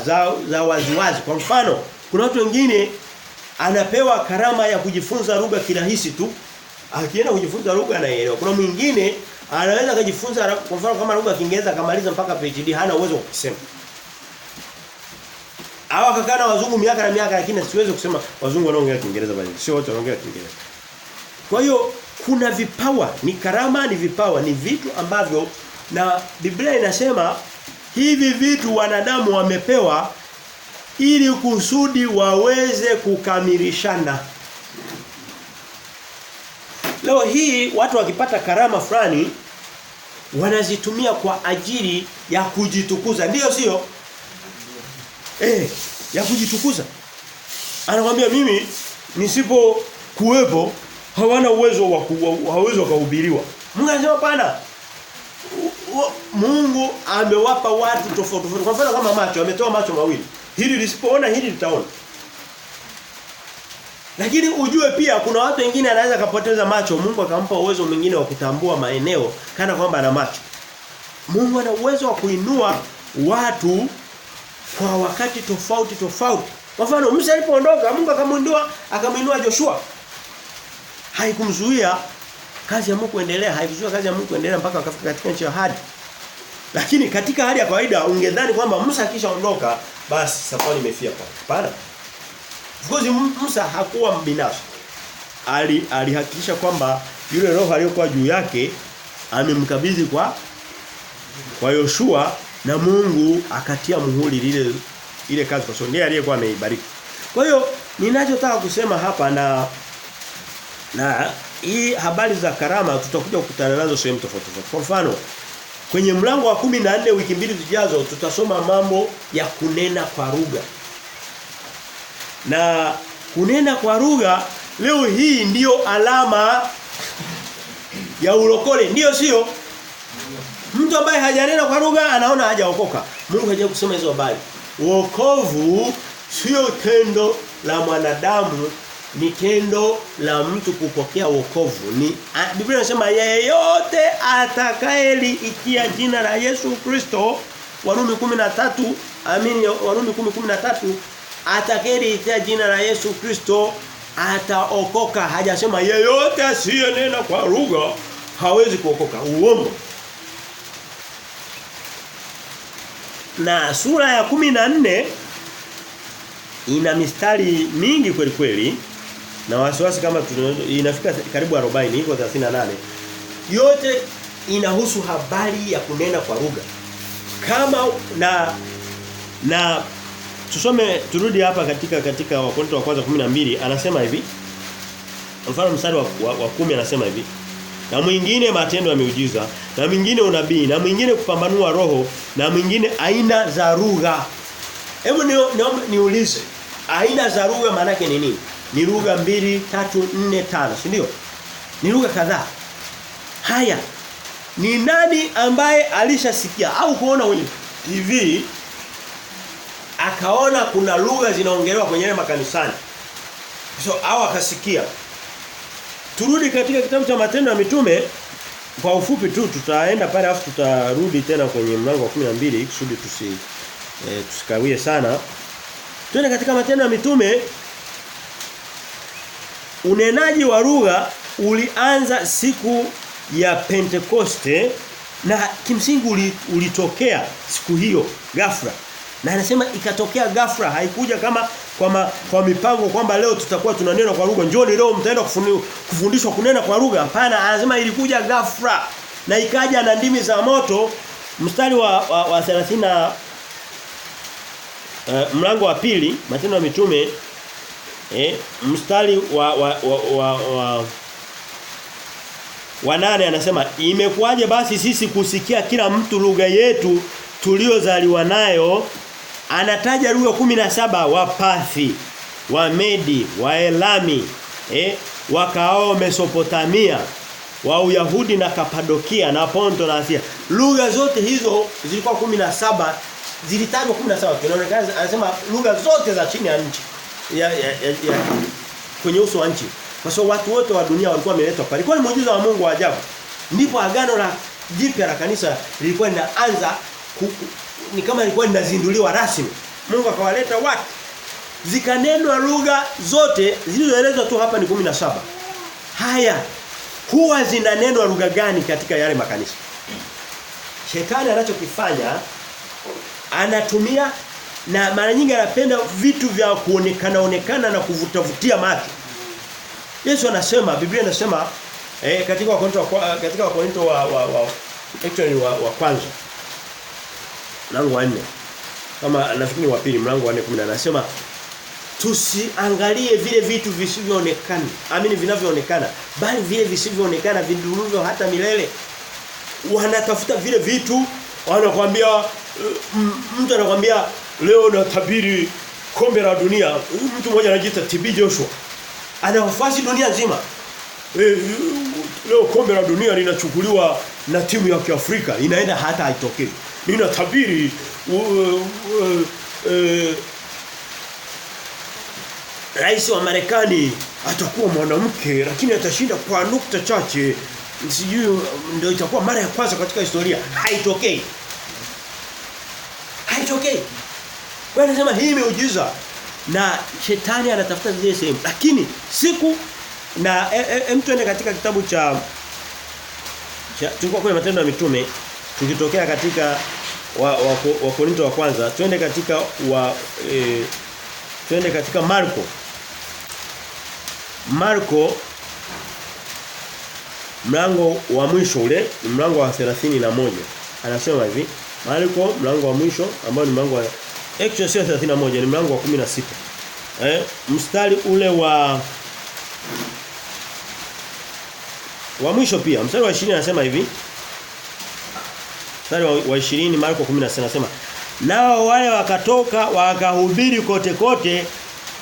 za waziwazi. Kwa mfano, kuna watu wengine anapewa karama ya kujifunza lugha kirahisi tu. Akienda kujifunza lugha anaelewa. Kuna mwingine anaweza kujifunza kwa mfano kama lugha ya Kiingereza akamaliza mpaka PhD hana uwezo wa kusema. Hawa akakaa na wazungu miaka na miaka lakini siwezi kusema wazungu wanaongea Kiingereza bali sio wote wanaongea Kiingereza. Kwa hiyo kuna vipawa, ni karama, ni vipawa, ni vitu ambavyo na Biblia inasema hivi vitu wanadamu wamepewa ili kusudi waweze kukamilishana. Leo hii watu wakipata karama fulani wanazitumia kwa ajili ya kujitukuza. Ndiyo sio? Ya kujitukuza. Anakuambia mimi nisipo kuwepo hawana uwezo wa kuhubiriwa. Mungu anasema pana. Mungu amewapa watu tofauti. Kwa mfano kama macho, ametoa macho mawili. Hili lisipoona hili litaona. Lakini ujue pia kuna watu wengine anaweza kapoteza macho, Mungu akampa uwezo mwingine wa kutambua maeneo kana kwamba ana macho. Mungu ana uwezo wa kuinua watu kwa wakati tofauti tofauti. Kwa mfano Musa alipoondoka, Mungu akamuinua Joshua. Haikumzuia kazi ya Mungu kuendelea, haikuzuia kazi ya Mungu kuendelea mpaka akafika katika nchi ya ahadi. Lakini katika hali ya kawaida ungedhani kwamba Musa akishaondoka basi safari imefia pale. Hapana. Because Musa hakuwa mbinafsi. Alihakikisha kwamba yule roho aliyokuwa juu yake amemkabidhi kwa Yoshua na Mungu akatia muhuri ile kazi kwa sababu ndiye aliyekuwa ameibariki. Kwa hiyo ninachotaka kusema hapa na hii habari za karama tutakuja kukutana nazo sehemu tofauti tofauti. Kwa mfano kwenye mlango wa 14 wiki mbili zijazo tutasoma mambo ya kunena kwa lugha. Na kunena kwa lugha leo hii ndiyo alama ya ulokole, ndiyo sio? Mtu ambaye hajanena kwa lugha anaona hajaokoka. Mungu hajaje kusema hizo habari. Wokovu sio tendo la mwanadamu, ni tendo la mtu kupokea wokovu. Biblia inasema yeyote atakayeliitia jina la Yesu Kristo Warumi 13 Warumi 10:13 atakayeliitia jina la Yesu Kristo ataokoka. Hajasema yeyote asiyenena kwa lugha hawezi kuokoka. Uongo. Na sura ya 14 ina mistari mingi kweli kweli na wasiwasi kama inafika karibu 40 iko 38. Yote inahusu habari ya kunena kwa lugha. Kama na turudi hapa katika Wakorintho wa kwanza 12 anasema hivi. Mfano mstari wa 10 anasema hivi. Na mwingine matendo ya miujiza, na mwingine unabii, na mwingine kupambanua roho, na mwingine aina za lugha. Hebu niulize, aina za lugha maana yake ni nini? Ni lugha 2, 3, 4, 5, si ndio? Ni lugha kadhaa. Haya. Ni nani ambaye alishasikia au kuona kwenye TV akaona kuna lugha zinaongelewa kwenye makanisani? So au akasikia. Turudi katika kitabu cha Matendo ya Mitume kwa ufupi tu, tutaenda pale afu tutarudi tena kwenye mlango wa 12 kusudi tusikawie sana. Twende katika Matendo ya Mitume. Unenaji wa lugha ulianza siku ya Pentekoste na kimsingi ulitokea siku hiyo ghafla. Na anasema ikatokea ghafla, haikuja kama kwa mipango kwamba leo tutakuwa tunanena kwa lugha, njoni leo mtaenda kufundishwa kunena kwa lugha. Hapana, anasema ilikuja ghafla na ikaja na ndimi za moto. Mstari wa 30 mlango wa 2 Matendo ya Mitume mstari wa 8 anasema imekuwaje basi sisi kusikia kila mtu lugha yetu tuliozaliwa nayo. Anataja lugha 17, Wapathi, Wamedi, Waelami, wakao Mesopotamia, wa Uyahudi na Kapadokia na Ponto na Asia. Lugha zote hizo zilikuwa 17, zilitajwa 17. Inaonekana anasema lugha zote za chini ya nchi ya kwenye uso wa nchi. Kwa sababu watu wote wa dunia walikuwa wameletwa pale. Ilikuwa ni muujiza wa Mungu wa ajabu. Ndipo agano la jipya la kanisa lilikuwa linaanza ni kama lilikuwa linazinduliwa rasmi. Mungu akawaleta watu. Zikanenwa lugha zote zilizoelezwa tu hapa ni 17. Haya, huwa zinanenwa lugha gani katika yale makanisa? Shetani anachokifanya anatumia na mara nyingi anapenda vitu vya kuonekana na kuvutia macho. Yesu anasema, Biblia inasema katika Wakorintho wa kwanza mlango wa 4 kama nafikiri wa pili mlango wa 4:10 anasema tusiangalie vile vitu visivyoonekana, vinavyoonekana, bali vile visivyoonekana viduruvyo hata milele. Wanatafuta vile vitu, wanakuambia mtu anakuambia leo natabiri kombe la dunia. Mtu mmoja anajiita TB Joshua. Ana wafasi dunia nzima. Leo kombe la dunia linachukuliwa na timu ya Kiafrika, inaenda hata haitokei. Ninatabiri rais wa Marekani atakuwa mwanamke lakini atashinda kwa nukta chache. Sijui ndio itakuwa mara ya kwanza katika historia. Haitokei. Wewe unasema hii miujiza na shetani anatafuta zile sehemu. Lakini siku na tuende katika kitabu cha tulikuwa kwenye Matendo ya Mitume, tukitokea katika Wakorintho wa kwanza, twende katika Marko mlango wa mwisho ule, mlango wa 31. Anasema hivi, Marko mlango wa mwisho ambao ni mlango wa actually sio 31, ni mlango wa 16. Mstari ule wa mwisho pia, mstari wa 20 anasema hivi. Mstari wa 20 Marko 16 anasema, nao wale wakatoka wakahubiri kote kote,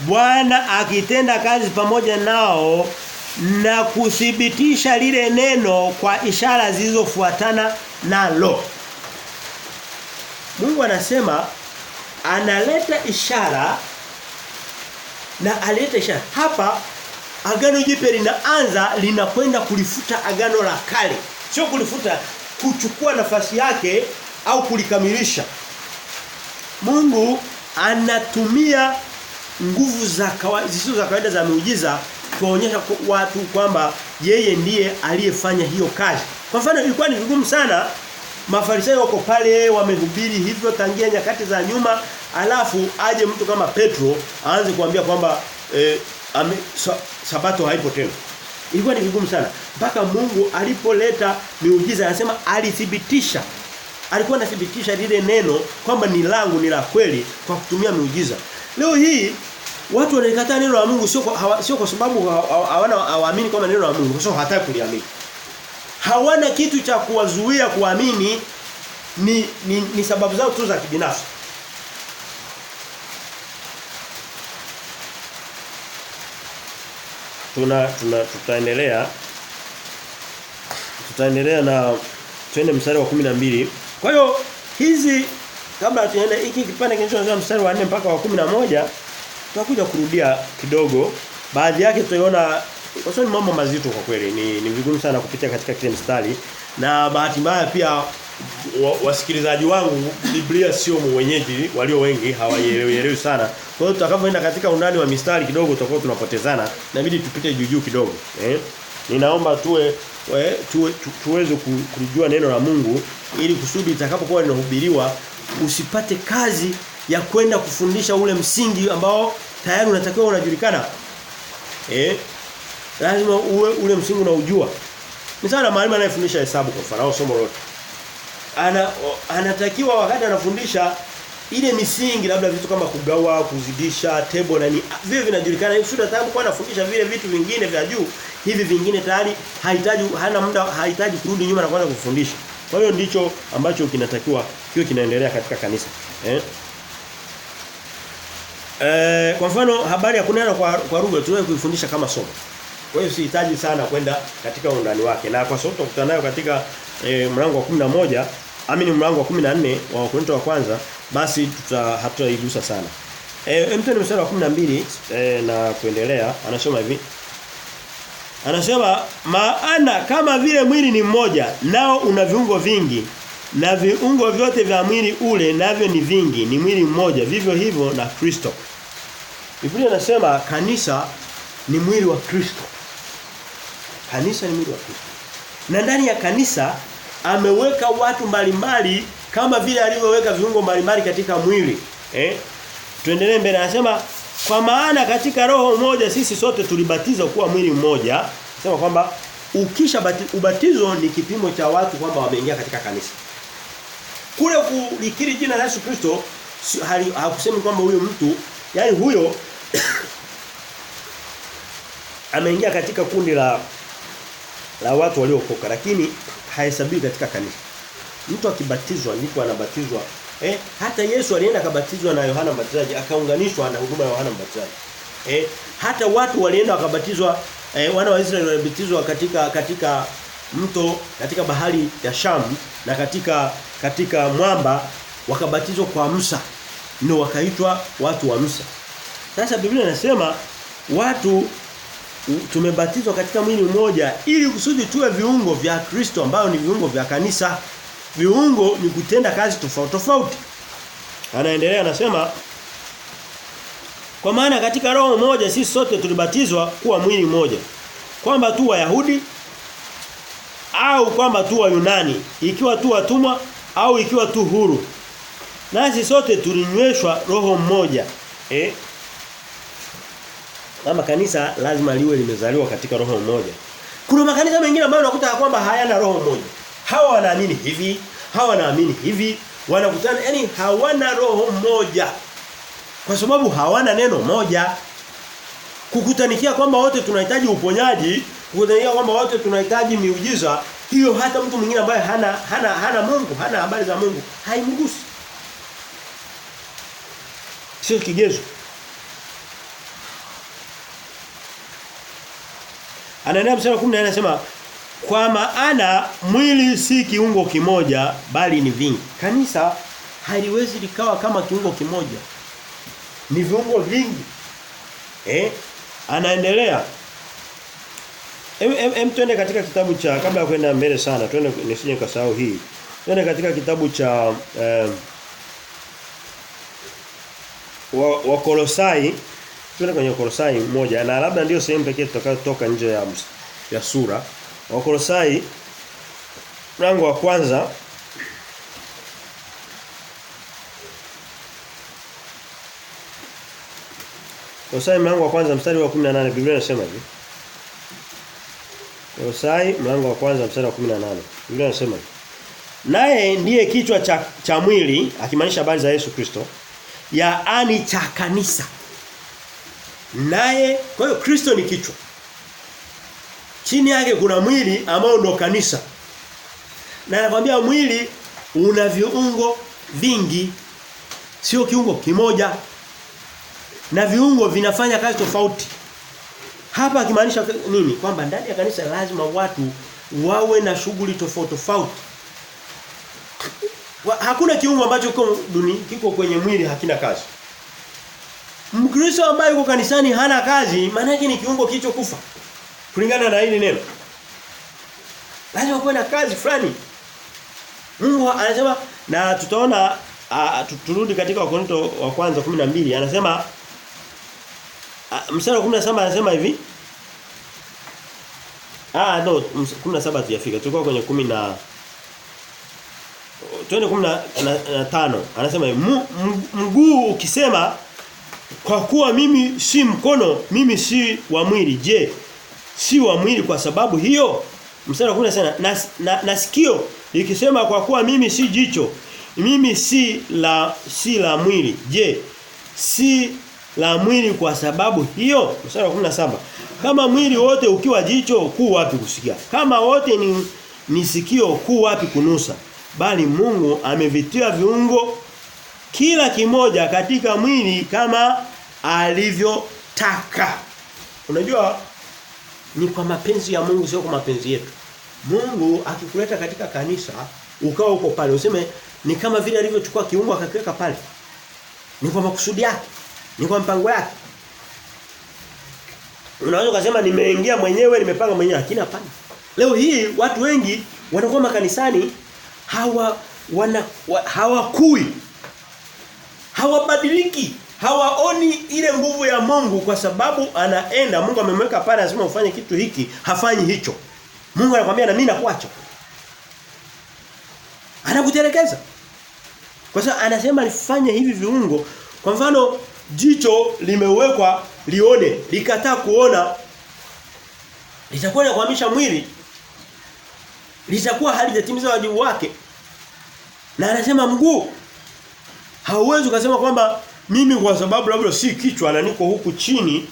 Bwana akitenda kazi pamoja nao na kuthibitisha lile neno kwa ishara zilizofuatana nalo. Mungu anasema analeta ishara na aleta ishara. Hapa agano jipya linakwenda kulifuta agano la kale. Sio kulifuta, kuchukua nafasi yake au kulikamilisha. Mungu anatumia nguvu zisizo za kawaida za miujiza kuonyesha watu kwamba yeye ndiye aliyefanya hiyo kazi. Kwa mfano ilikuwa ni vigumu sana, Mafarisayo wako pale wamehubiri hivyo tangia nyakati za nyuma, alafu aje mtu kama Petro aanze kuambia kwamba Sabato haipo tena. Ilikuwa ni vigumu sana mpaka Mungu alipoleta miujiza, anasema alithibitisha. Alikuwa anathibitisha lile neno kwamba ni langu, ni la kweli kwa kutumia miujiza. Leo hii watu wanakataa neno la Mungu sio kwa sababu hawaamini kwamba neno la Mungu, kwa sababu hawataki kuliamini. Hawana kitu cha kuwazuia kuamini, ni sababu zao tu za kibinafsi. Tutaendelea na twende mstari wa 12. Kwa hiyo hizi kabla tuende hiki kipande kinachoanza mstari wa 4 mpaka wa 11 tutakuja kurudia kidogo. Baadhi yake tutaiona kwa sababu ni mambo mazito kwa kweli. Ni vigumu sana kupitia katika kile mstari, na bahati mbaya pia wasikilizaji wangu Biblia sio mwenyeji, walio wengi hawaielewi sana. Kwa hiyo tutakapoenda katika undani wa mistari kidogo tutakuwa tunapotezana, inabidi tupite juu kidogo. Ninaomba tuweze kujua neno la Mungu ili kusudi litakapokuwa linahubiriwa usipate kazi ya kwenda kufundisha ule msingi ambao tayari unatakiwa unajulikana. Lazima ule msingi unaujua. Mfano mwalimu anayefundisha hesabu kwa mfano somo lote, anatakiwa wakati anafundisha ile misingi, labda vitu kama kugawa, kuzidisha, table na ni vile vinajulikana. Hivi sio tayari kwa anafundisha vile vitu vingine vya juu, hivi vingine tayari hana muda, hahitaji kurudi nyuma na kuanza kufundisha. Kwa hiyo ndicho ambacho kinatakiwa kiwe kinaendelea katika kanisa. Kwa mfano habari ya kunena kwa lugha tuwe kuifundisha kama somo. Kwa hiyo sihitaji sana kwenda katika undani wake. Na kwa sababu tutakutana nayo katika mlango wa 11, mlango wa 14 wa Wakorintho wa kwanza, basi hatutaigusa sana. Mstari mstari wa 12 na kuendelea anasema hivi. Anasema maana kama vile mwili ni mmoja nao una viungo vingi, na viungo vyote vya mwili ule navyo ni vingi, ni mwili mmoja, vivyo hivyo na Kristo. Biblia inasema kanisa ni mwili wa Kristo. Kanisa ni mwili wa Kristo. Na ndani ya kanisa ameweka watu mbalimbali kama vile alivyoweka viungo mbalimbali katika mwili. Tuendelee mbele, anasema kwa maana katika roho moja sisi sote tulibatizwa kuwa mwili mmoja. Anasema kwamba ubatizo ni kipimo cha watu kwamba wameingia katika kanisa. Kule kulikiri jina la Yesu Kristo hakusemi kwamba huyo mtu, yani huyo ameingia katika kundi la watu waliokoka, lakini hahesabiwi katika kanisa. Mtu akibatizwa ndipo anabatizwa. Hata Yesu alienda akabatizwa na Yohana Mbatizaji, akaunganishwa na huduma ya Yohana Mbatizaji. Hata watu walienda wakabatizwa, wana wa Israeli walibatizwa katika mto, katika bahari ya Shamu na katika mwamba, wakabatizwa kwa Musa. Ndio wakaitwa watu wa Musa. Sasa Biblia inasema watu tumebatizwa katika mwili mmoja ili kusudi tuwe viungo vya Kristo ambao ni viungo vya kanisa. Viungo ni kutenda kazi tofauti tofauti. Anaendelea anasema kwa maana katika roho moja sisi sote tulibatizwa kuwa mwili mmoja. Kwamba tu Wayahudi au kwamba tu Wayunani, ikiwa tu watumwa au ikiwa tu huru. Nasi sote tulinyweshwa roho mmoja. Kama kanisa lazima liwe limezaliwa katika roho mmoja. Kuna makanisa mengine ambayo unakuta kwamba hayana roho mmoja. Hawa wanaamini hivi, hawa wanaamini hivi, wanakutana, yani hawana roho mmoja. Kwa sababu hawana neno moja. Kukutanikia kwamba wote tunahitaji uponyaji, kukutanikia kwamba wote tunahitaji miujiza, hiyo hata mtu mwingine ambaye hana Mungu, hana habari za Mungu, haimgusi. Sio kigezo. Anaendelea mstari wa 10 anasema kwa maana mwili si kiungo kimoja bali ni vingi. Kanisa haliwezi likawa kama kiungo kimoja. Ni viungo vingi. Anaendelea. Twende katika kitabu cha, kabla ya kwenda mbele sana, twende nisije nikasahau hii. Twende katika kitabu cha wa Kolosai, tuende kwenye Kolosai moja na labda ndio sehemu pekee tutakayotoka nje ya sura. Wa Kolosai mlango wa kwanza Kolosai mlango wa kwanza mstari wa 18 Biblia inasema hivi. Kolosai mlango wa kwanza mstari wa 18 Biblia inasema hivi. Naye ndiye kichwa cha mwili, akimaanisha habari za Yesu Kristo, yaani cha kanisa. Naye, kwa hiyo Kristo ni kichwa. Chini yake kuna mwili ambao ndo kanisa. Na anakuambia mwili una viungo vingi, sio kiungo kimoja. Na viungo vinafanya kazi tofauti. Hapa akimaanisha nini? Kwamba ndani ya kanisa lazima watu wawe na shughuli tofauti tofauti. Hakuna kiungo ambacho kiko kwenye mwili hakina kazi. Mkristo ambaye yuko kanisani hana kazi, maana yake ni kiungo kilichokufa. Kulingana na hili neno. Lazima kuwe na kazi fulani. Mungu anasema na tutaona turudi katika Wakorintho wa kwanza 12 anasema mstari wa 17 anasema hivi. No 17 hatujafika. Tulikuwa kwenye 10 na twende 15 anasema mguu ukisema kwa kuwa mimi si mkono, mimi si wa mwili. Je, si wa mwili kwa sababu hiyo? Mstari wa 10 na sikio likisema kwa kuwa mimi si jicho, mimi si la mwili. Je, si la mwili kwa sababu hiyo? Mstari wa 17 kama mwili wote ukiwa jicho, kuu wapi kusikia? Kama wote ni sikio, kuu wapi kunusa? Bali Mungu amevitia viungo kila kimoja katika mwili kama alivyotaka. Unajua ni kwa mapenzi ya Mungu, sio kwa mapenzi yetu. Mungu akikuleta katika kanisa ukao uko pale, useme ni kama vile alivyochukua kiungo akakiweka pale. Ni kwa makusudi yake, ni kwa mpango wake. Unaweza kusema nimeingia mwenyewe, nimepanga mwenyewe, lakini hapana. Leo hii watu wengi wanakuwa makanisani hawakui. Hawabadiliki. Hawaoni ile nguvu ya Mungu kwa sababu anaenda Mungu amemweka pale anasema ufanye kitu hiki, hafanyi hicho. Mungu anakuambia na mimi nakuacha. Anakutelekeza. Kwa sababu anasema nifanye hivi viungo. Kwa mfano jicho limewekwa lione, likataa kuona, litakuwa linakwamisha mwili. Litakuwa halijatimiza wajibu wake. Na anasema mguu hauwezi kusema kwamba mimi kwa sababu labda si kichwa na niko huku chini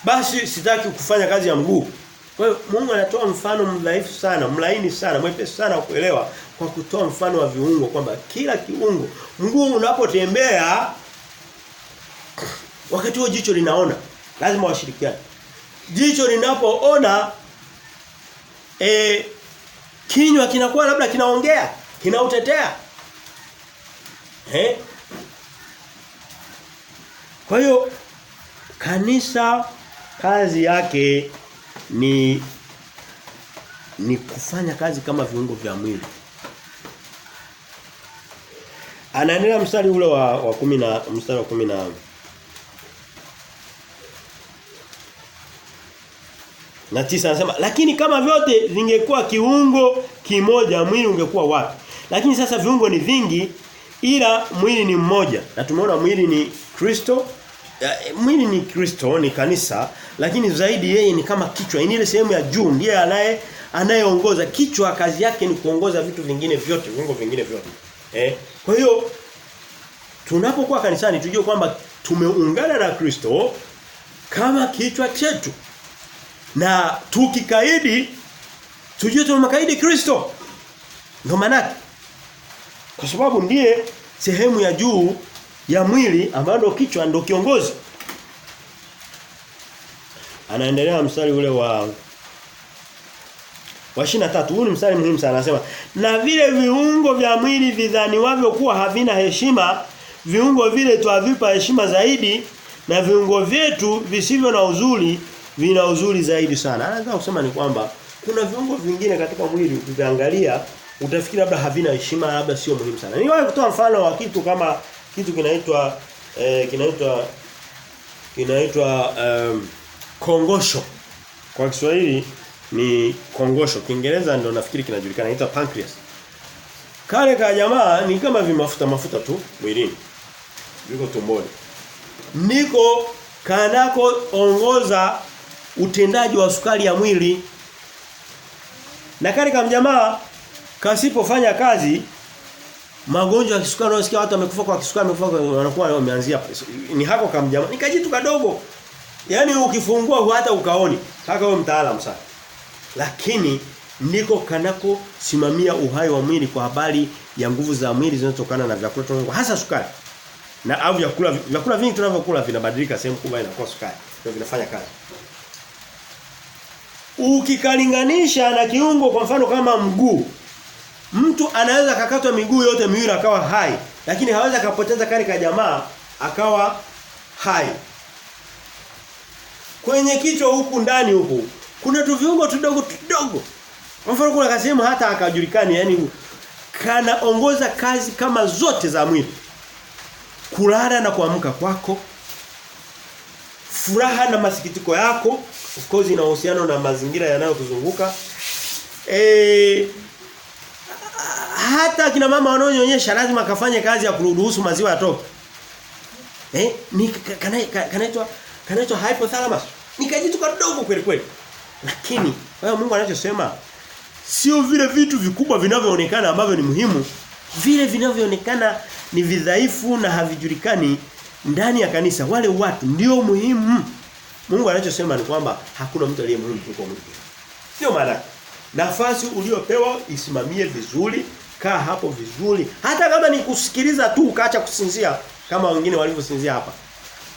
basi sitaki kufanya kazi ya mguu. Kwa hiyo Mungu anatoa mfano mdhaifu sana, mlaini sana, mwepesi sana kuelewa kwa kutoa mfano wa viungo kwamba kila kiungo, mguu unapotembea wakati huo jicho linaona, lazima washirikiane. Jicho linapoona kinywa kinakuwa labda kinaongea, kinautetea. Kwa hiyo kanisa kazi yake ni kufanya kazi kama viungo vya mwili. Anaendelea mstari ule wa 10 na mstari wa 10 na 9 anasema lakini kama vyote vingekuwa kiungo kimoja mwili ungekuwa wapi? Lakini sasa viungo ni vingi ila mwili ni mmoja. Na tumeona mwili ni Kristo. Mwili ni Kristo, ni kanisa, lakini zaidi yeye ni kama kichwa. Ni ile sehemu ya juu ndiye anayeongoza. Kichwa kazi yake ni kuongoza vitu vingine vyote, viungo vingine vyote. Kwa hiyo tunapokuwa kanisani tujue kwamba tumeungana na Kristo kama kichwa chetu. Na tukikaidi tujue tumemkaidi Kristo. Ndio maana kwa sababu ndiye sehemu ya juu ya mwili ambayo ndio kichwa ndio kiongozi. Anaendelea mstari ule wa 23. Huu ni mstari muhimu sana. Anasema na vile viungo vya mwili vidhaniwavyo kuwa havina heshima, viungo vile tuavipa heshima zaidi, na viungo vyetu visivyo na uzuri vina uzuri zaidi sana. Anataka kusema ni kwamba kuna viungo vingine katika mwili ukiangalia utafikiri labda havina heshima, labda sio muhimu sana. Niwahi kutoa mfano wa kitu kama kitu kinaitwa kinaitwa kongosho. Kwa Kiswahili ni kongosho. Kiingereza ndio nafikiri kinajulikana, inaitwa pancreas. Kale ka jamaa ni kama mafuta tu mwilini. Yuko tumboni. Niko kanako ongoza utendaji wa sukari ya mwili. Na kale kama jamaa kasipofanya kazi, magonjwa ya kisukari, unasikia watu wamekufa kwa kisukari, wanakuwa wameanzia ni hako kama jamaa. Ni kajitu kadogo. Yaani ukifungua hata ukaoni. Haka wewe mtaalamu sana. Lakini niko kanako simamia uhai wa mwili kwa habari ya nguvu za mwili zinazotokana na vyakula tunavyo, hasa sukari. Na au vyakula vingi tunavyokula vinabadilika, sehemu kubwa inakuwa sukari. Ndio vinafanya kazi. Ukikalinganisha na kiungo kwa mfano kama mguu. Mtu anaweza kakatwa miguu yote miwili akawa hai, lakini hawezi akapoteza kale ka jamaa akawa hai. Kwenye kichwa huku ndani huku kuna tu viungo tudogo. Kwa mfano kuna kasehemu hata akajulikani, yani kanaongoza kazi kama zote za mwili. Kulala na kuamka kwako, furaha na masikitiko yako, of course ina uhusiano na mazingira yanayokuzunguka. Hata kina mama wanaonyonyesha lazima kafanye kazi ya kuruhusu maziwa yatoke. Ni kanaitwa hypothalamus. Ni kajitu kadogo kweli kweli. Lakini wewe Mungu anachosema sio vile vitu vikubwa vinavyoonekana ambavyo ni muhimu, vile vinavyoonekana ni vidhaifu na havijulikani ndani ya kanisa. Wale watu ndio muhimu. Mungu anachosema ni kwamba hakuna mtu aliye muhimu kuliko Mungu. Sio maana nafasi uliopewa isimamie vizuri, kaa hapo vizuri. Hata kama ni kusikiliza tu ukaacha kusinzia kama wengine walivyosinzia hapa.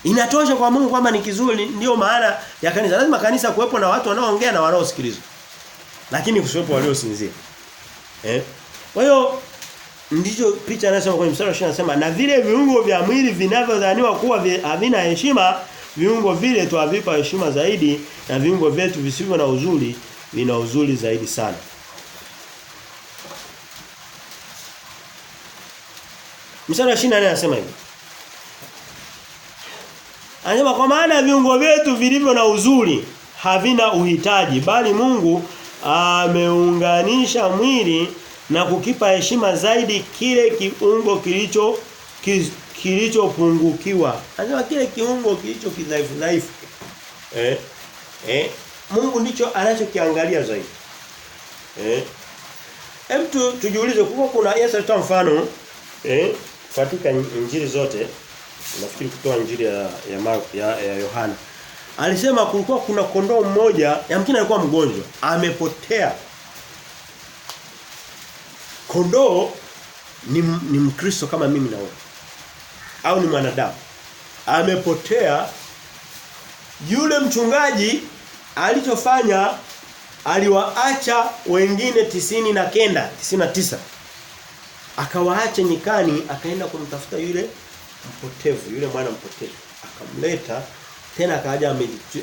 Inatosha kwa Mungu kwamba ni kizuri, ndio maana ya kanisa. Lazima kanisa kuwepo na watu wanaoongea na wanaosikiliza. Lakini kusiwepo waliosinzia. Kwa hiyo ndicho picha anasema kwenye mstari wa 20 anasema na vile viungo vya mwili vinavyodhaniwa kuwa havina heshima, viungo vile tuavipa heshima zaidi, na viungo vyetu visivyo na uzuri vina uzuri zaidi sana. Mstari wa 24 anasema hivi. Anasema kwa maana viungo vyetu vilivyo na uzuri havina uhitaji, bali Mungu ameunganisha mwili na kukipa heshima zaidi kile kiungo kilichopungukiwa. Anasema kile kiungo kilicho dhaifu. Mungu ndicho anachokiangalia zaidi. Hebu tujiulize, kuna Yesu alitoa mfano katika injili zote. Nafikiri kutoa injili ya Yohana. Alisema kulikuwa kuna kondoo mmoja, yamkini alikuwa mgonjwa, amepotea. Kondoo ni Mkristo kama mimi na wewe. Au ni mwanadamu. Amepotea. Yule mchungaji alichofanya aliwaacha wengine 99. Akawaacha nyikani, akaenda kumtafuta yule mpotevu, yule mwana mpotevu. Akamleta tena akaja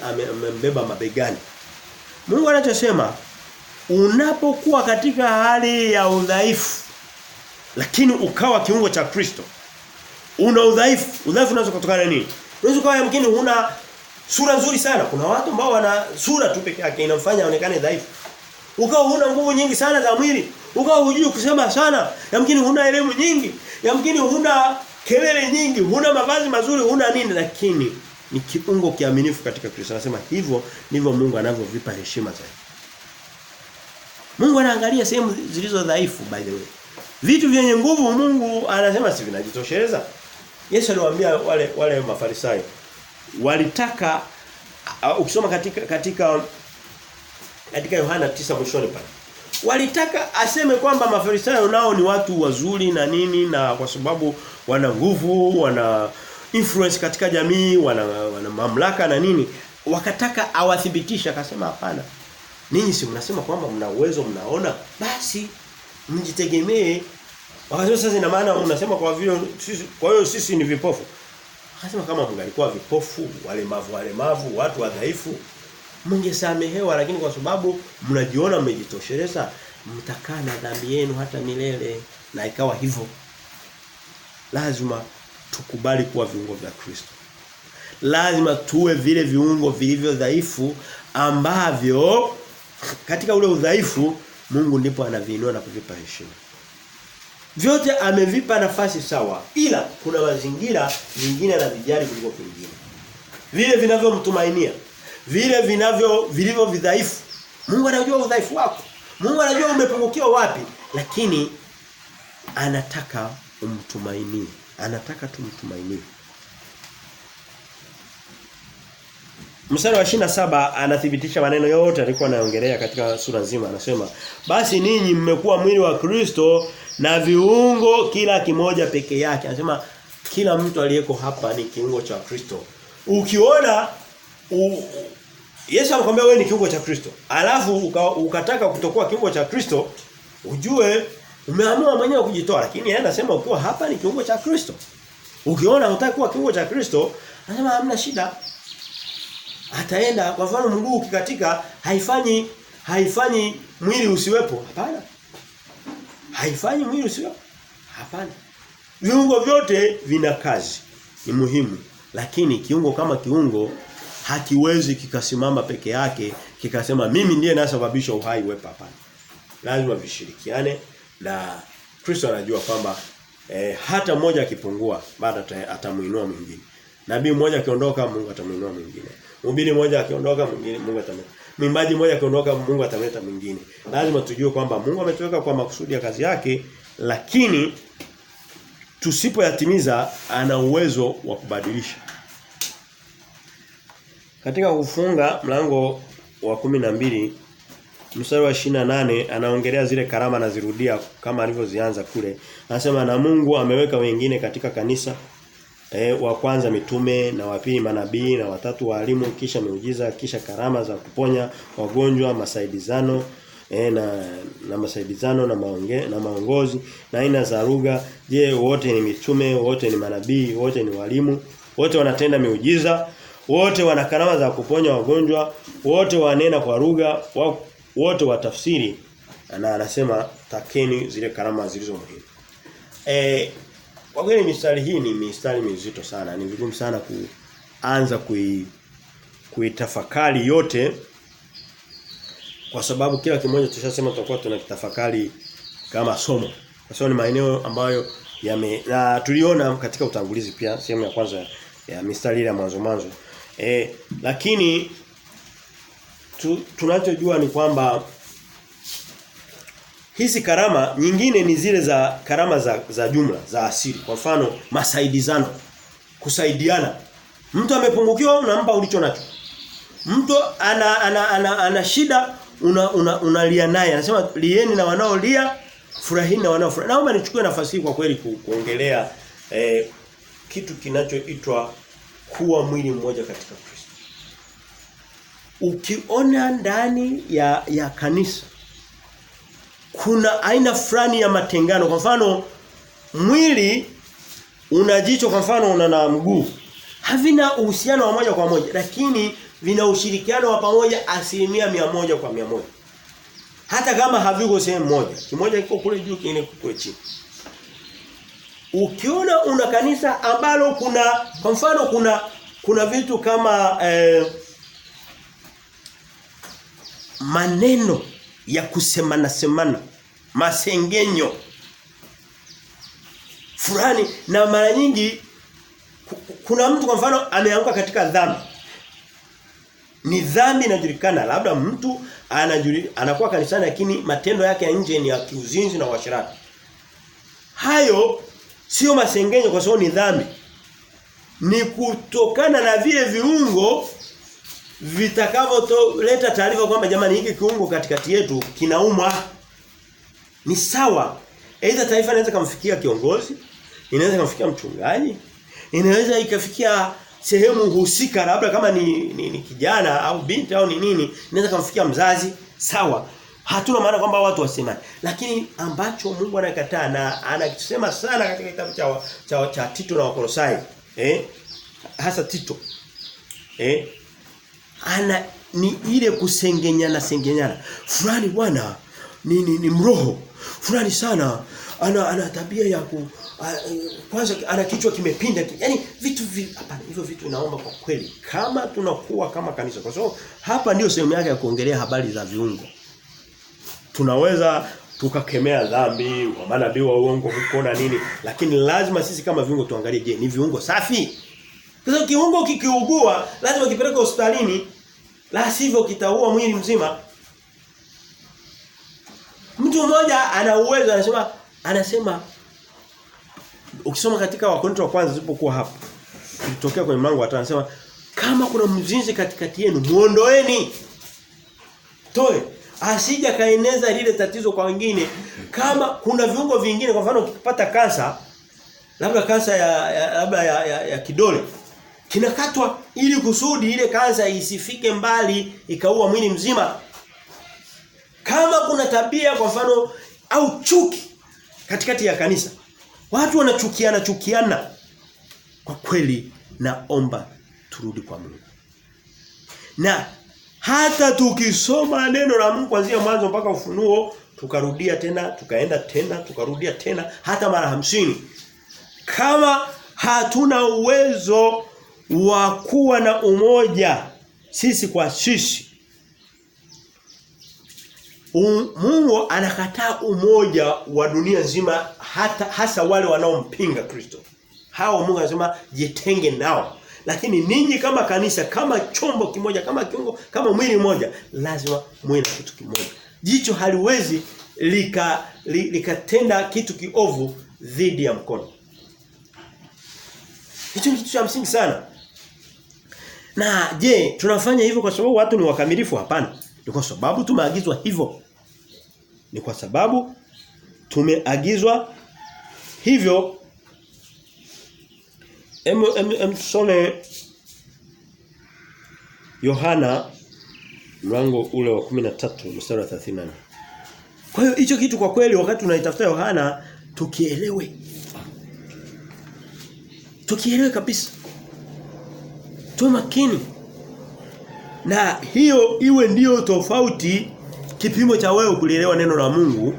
amembeba mabegani. Mungu anachosema, unapokuwa katika hali ya udhaifu lakini ukawa kiungo cha Kristo, una udhaifu unaweza kutokana nini? Unaweza kuwa yamkini huna sura nzuri sana. Kuna watu ambao wana sura tu peke yake inamfanya aonekane dhaifu. Ukawa huna nguvu nyingi sana za mwili, ukawa hujui kusema sana, yamkini huna elimu nyingi, yamkini huna kelele nyingi, huna mavazi mazuri, huna nini, lakini ni kiungo kiaminifu katika Kristo. Anasema hivyo ndivyo Mungu anavyovipa heshima zaidi. Mungu anaangalia sehemu zilizo dhaifu, by the way. Vitu vyenye nguvu Mungu anasema si vinajitosheleza. Yesu aliwaambia wale Mafarisayo walitaka ukisoma katika Yohana 9 mwishoni pale. Walitaka aseme kwamba Mafarisayo nao ni watu wazuri na nini, na kwa sababu wana nguvu, wana influence katika jamii, wana mamlaka na nini. Wakataka awathibitisha, akasema hapana. Ninyi si mnasema kwamba mna uwezo, mnaona, basi mjitegemee. Wakasema sasa ina maana mnasema kwa hiyo sisi ni vipofu. Akasema kama mngalikuwa vipofu, walemavu, watu wadhaifu, mngesamehewa, lakini kwa sababu mnajiona mmejitosheleza, mtakaa na dhambi yenu hata milele. Na ikawa hivyo. Lazima tukubali kuwa viungo vya Kristo. Lazima tuwe vile viungo vilivyo dhaifu ambavyo katika ule udhaifu Mungu ndipo anaviinua na kuvipa heshima. Vyote amevipa nafasi sawa, ila kuna mazingira vingine na vijari kuliko vingine. Vile vinavyomtumainia, vile vilivyo vidhaifu. Mungu anajua udhaifu wako. Mungu anajua umepungukiwa wapi, lakini anataka umtumainie. Anataka tumtumainie. Mstari wa 27 anathibitisha maneno yote alikuwa anaongelea katika sura nzima. Anasema, "Basi ninyi mmekuwa mwili wa Kristo na viungo kila kimoja peke yake." Anasema kila mtu aliyeko hapa ni kiungo cha Kristo. Ukiona Yesu anakuambia wewe ni kiungo cha Kristo, alafu ukataka kutokuwa kiungo cha Kristo, ujue umeamua mwenyewe kujitoa. Lakini yeye anasema ukiwa hapa ni kiungo cha Kristo. Ukiona hutaki kuwa kiungo cha Kristo, anasema hamna shida. Ataenda, kwa mfano mguu ukikatika haifanyi mwili usiwepo. Hapana. Haifanyi mwili usiwepo. Hapana. Viungo vyote vina kazi. Ni muhimu. Lakini kiungo kama kiungo hakiwezi kikasimama peke yake kikasema mimi ndiye nasababisha uhai uwepo. Hapana. Lazima vishirikiane, na Kristo anajua kwamba hata mmoja akipungua bado atamuinua mwingine. Nabii mmoja akiondoka Mungu atamuinua mwingine. Mhubiri mmoja akiondoka mwingine Mungu atamleta. Mwimbaji mmoja akiondoka Mungu atamleta mwingine. Lazima tujue kwamba Mungu ametuweka kwa makusudi ya kazi yake, lakini tusipoyatimiza ana uwezo wa kubadilisha. Katika kufunga mlango wa 12 mstari wa 28 anaongelea zile karama na zirudia kama alivyozianza kule. Anasema na Mungu ameweka wengine katika kanisa, wa kwanza mitume, na wa pili manabii, na watatu walimu, kisha miujiza, kisha karama za kuponya wagonjwa, masaidizano na masaidizano na maongozi, na aina za lugha. Je, wote ni mitume, wote ni manabii, wote ni walimu, wote wanatenda miujiza, wote wana karama za kuponya wagonjwa, wote wanena kwa lugha, wote watafsiri. Na anasema takeni zile karama zilizo muhimu. Kwa kweli mistari hii ni mistari mizito sana. Ni vigumu sana kuanza kuitafakari yote, kwa sababu kila kimoja tushasema tutakuwa tunakitafakari kama somo. Kwa sababu ni maeneo ambayo na tuliona katika utangulizi pia sehemu ya kwanza ya mistari ile ya mwanzo. Lakini tunachojua ni kwamba hizi karama nyingine ni zile za karama za jumla, za asili. Kwa mfano masaidizano, kusaidiana. Mtu amepungukiwa unampa ulicho nacho. Mtu ana shida unalia naye. Anasema lieni na wanaolia, furahini na wanaofurahi. Naomba nichukue nafasi hii kwa kweli kuongelea kitu kinachoitwa kuwa mwili mmoja katika Kristo. Ukiona ndani ya kanisa kuna aina fulani ya matengano. Kwa mfano mwili una jicho, kwa mfano una na mguu. Havina uhusiano wa moja kwa moja, lakini vina ushirikiano wa pamoja 100% kwa 100. Hata kama haviko sehemu moja. Kimoja kiko kule juu, kingine kule chini. Ukiona una kanisa ambalo kwa mfano kuna vitu kama maneno ya kusemana, masengenyo fulani, na mara nyingi kuna mtu kwa mfano ameanguka katika dhambi. Ni dhambi inajulikana, labda mtu anakuwa kanisani lakini matendo yake ya nje ni ya kiuzinzi na uasherati. Hayo sio masengenyo kwa sababu ni dhambi. Ni kutokana na vile viungo vitakavyoleta taarifa kwamba jamani, hiki kiungo katikati yetu kinauma. Ni sawa. Aidha taifa inaweza kumfikia kiongozi, inaweza kumfikia mchungaji, inaweza ikafikia sehemu husika, labda kama ni kijana au binti au ni nini, inaweza kumfikia mzazi. Sawa. Hatuna maana kwamba watu wasemane. Lakini ambacho Mungu anakataa na anakisema sana katika kitabu cha Tito na Wakolosai, hasa Tito. Ni ile kusengenyana. Fulani bwana ni mroho. Fulani sana ana tabia ya kwanza ana kichwa kimepinda. Yaani vitu hapana, hivyo vitu naomba kwa kweli kama tunakuwa kama kanisa. Kwa sababu hapa ndio sehemu yake ya kuongelea habari za viungo. Tunaweza tukakemea dhambi, kwa manabii wa uongo huko na nini, lakini lazima sisi kama viungo tuangalie, je, ni viungo safi? Kwa sababu kiungo kikiugua lazima kipeleke hospitalini, la sivyo kitaua mwili mzima. Mtu mmoja ana uwezo anasema ukisoma katika Wakorintho wa kwanza zilipokuwa hapo, ilitokea kwenye mlango wa 5 anasema kama kuna mzinzi katikati yenu muondoeni. Toe asija kaeneza lile tatizo kwa wengine. Kama kuna viungo vingine, kwa mfano ukipata kansa, labda kansa ya kidole, kinakatwa ili kusudi ile kansa isifike mbali ikaua mwili mzima. Kama kuna tabia kwa mfano au chuki katikati ya kanisa, watu wanachukiana, kwa kweli naomba turudi kwa Mungu. Na hata tukisoma neno la Mungu kuanzia mwanzo mpaka Ufunuo, tukarudia tena, tukaenda tena, tukarudia tena hata mara 50. Kama hatuna uwezo wa kuwa na umoja sisi kwa sisi, Mungu anakataa umoja wa dunia nzima, hasa wale wanaompinga Kristo. Hao Mungu anasema jitenge nao. Lakini ninyi kama kanisa, kama chombo kimoja, kama kiungo, kama mwili mmoja, lazima muwe na kitu kimoja. Jicho haliwezi likatenda kitu kiovu dhidi ya mkono. Hicho ni kitu cha msingi sana. Na je, tunafanya hivyo kwa sababu watu ni wakamilifu? Hapana. Ni kwa sababu tumeagizwa hivyo. Ni kwa sababu tumeagizwa hivyo. Tusome Yohana mlango ule wa 13 mstari wa 34. Kwa hiyo hicho kitu kwa kweli wakati tunaitafuta Yohana tukielewe. Tukielewe kabisa. Tuwe makini. Na hiyo iwe ndio tofauti, kipimo cha wewe kulielewa neno la Mungu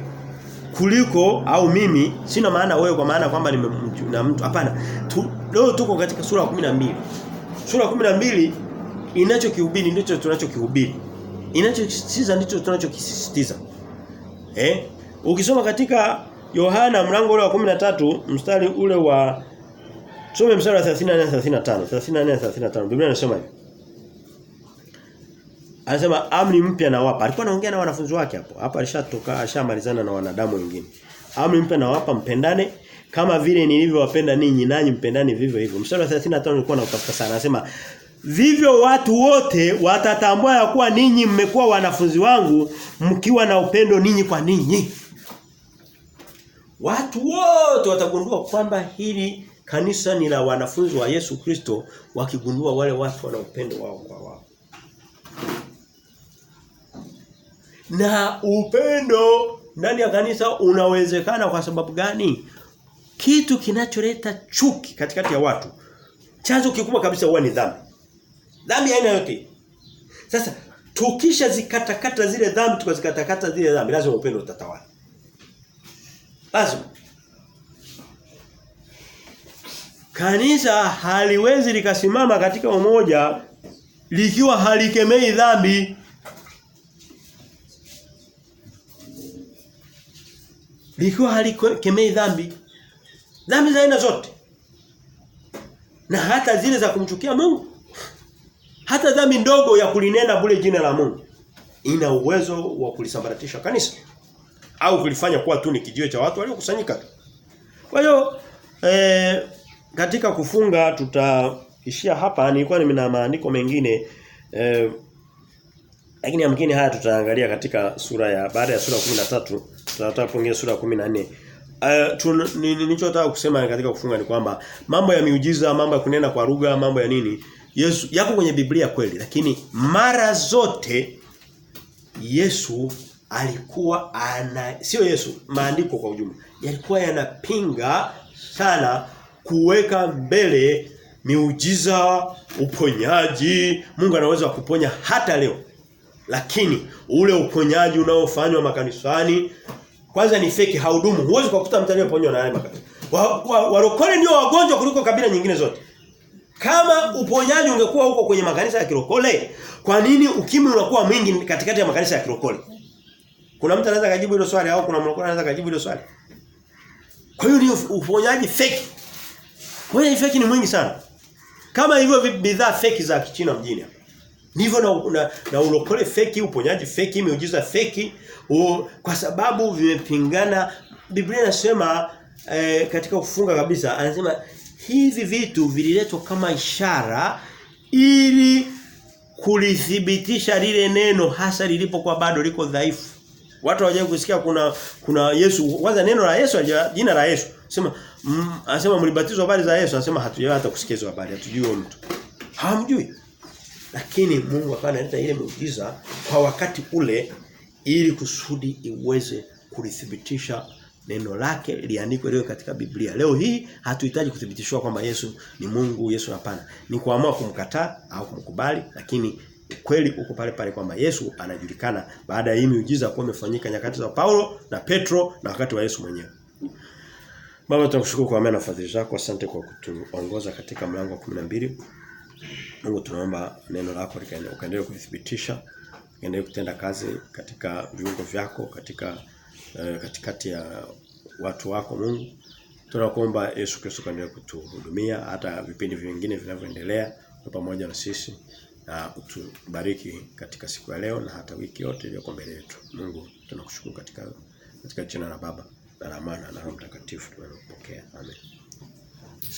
kuliko au mimi. Sina maana wewe kwa maana kwamba na mtu, hapana. Leo tuko katika sura ya 12. Sura ya 12 inachokihubiri ndicho tunachokihubiri. Inachosisitiza ndicho tunachokisisitiza. Ukisoma katika Yohana mlango ule wa 13 mstari ule wa tusome mstari wa 34-35 Biblia inasema hivi. Anasema amri mpya nawapa. Alikuwa anaongea na wanafunzi wake hapo. Hapa ashamalizana na wanadamu wengine. Amri mpya nawapa, mpendane kama vile nilivyowapenda ninyi, nanyi mpendane vivyo hivyo. Mstari wa 35 nilikuwa nautafuta sana. Anasema vivyo watu wote watatambua ya kuwa ninyi mmekuwa wanafunzi wangu mkiwa na upendo ninyi kwa ninyi. Watu wote watagundua kwamba hili kanisa ni la wanafunzi wa Yesu Kristo, wakigundua wale watu wana upendo wao kwa wao. Na upendo ndani ya kanisa unawezekana kwa sababu gani? Kitu kinacholeta chuki katikati ya watu, chanzo kikubwa kabisa huwa ni dhambi. Dhambi aina yote. Sasa tukisha zikatakata zile dhambi, tukazikatakata zile dhambi, lazima upendo utatawala. Lazima. Kanisa haliwezi likasimama katika umoja likiwa halikemei dhambi. Likiwa halikemei dhambi. Dhambi za aina zote. Na hata zile za kumchukia Mungu. Hata dhambi ndogo ya kulinena bure jina la Mungu ina uwezo wa kulisambaratisha kanisa au kulifanya kuwa tu ni kijiwe cha watu waliokusanyika. Kwa hiyo katika kufunga tutaishia hapa. Nilikuwa nina maandiko mengine lakini yamkini haya tutaangalia katika sura ya baada ya sura 13, tutataka kuingia sura ya 14. Nilichotaka kusema katika kufunga ni kwamba mambo ya miujiza, mambo ya kunena kwa lugha, mambo ya nini, Yesu yako kwenye Biblia kweli, lakini mara zote Yesu alikuwa sio Yesu, maandiko kwa ujumla yalikuwa yanapinga sana kuweka mbele miujiza, uponyaji. Mungu anaweza kuponya hata leo. Lakini ule uponyaji unaofanywa makanisani Kwanza ni fake, haudumu. Huwezi kukuta mtu aliyeponywa na haya makanisa. Warokole ndio wagonjwa kuliko kabila nyingine zote. Kama uponyaji ungekuwa huko kwenye makanisa ya kirokole, kwa nini ukimwi unakuwa mwingi katikati ya makanisa ya kirokole? Kuna mtu anaweza kujibu hilo swali au kuna mlokole anaweza kujibu hilo swali? Kwa hiyo ni uponyaji fake. Uponyaji fake ni mwingi sana. Kama hivyo bidhaa fake za Kichina mjini hapa. Ndivyo na ulokole fake, uponyaji fake, miujiza fake, kwa sababu vimepingana. Biblia inasema katika kufunga kabisa, anasema hivi vitu vililetwa kama ishara ili kulithibitisha lile neno hasa lilipokuwa bado liko dhaifu. Watu hawajawahi kusikia kuna Yesu. Kwanza neno la Yesu, jina la Yesu. Anasema mlibatizwa habari za Yesu, anasema hatujawahi hata kusikia hizo habari, hatujui mtu. Hamjui. Lakini Mungu akawa analeta ile muujiza kwa wakati ule ili kusudi iweze kulithibitisha neno lake liandikwe leo katika Biblia. Leo hii hatuhitaji kuthibitishwa kwamba Yesu ni Mungu, Yesu hapana. Ni kuamua kumkataa au kumkubali, lakini kweli uko pale pale kwamba Yesu anajulikana baada ya hii miujiza kuwa imefanyika nyakati za Paulo na Petro na wakati wa Yesu mwenyewe. Baba, tunakushukuru kwa mema na fadhili zako. Asante kwa kutuongoza katika mlango wa 12. Mungu, tunaomba neno lako likaendelee kuthibitisha, likaendelee kutenda kazi katika viungo vyako, katikati ya watu wako Mungu. Tunakuomba Yesu Kristo kaendelee kutuhudumia hata vipindi vingine vinavyoendelea pamoja na sisi, na utubariki katika siku ya leo na hata wiki yote iliyoko mbele yetu. Mungu, tunakushukuru katika jina la Baba na la Mwana na Roho Mtakatifu tunapokea. Amen.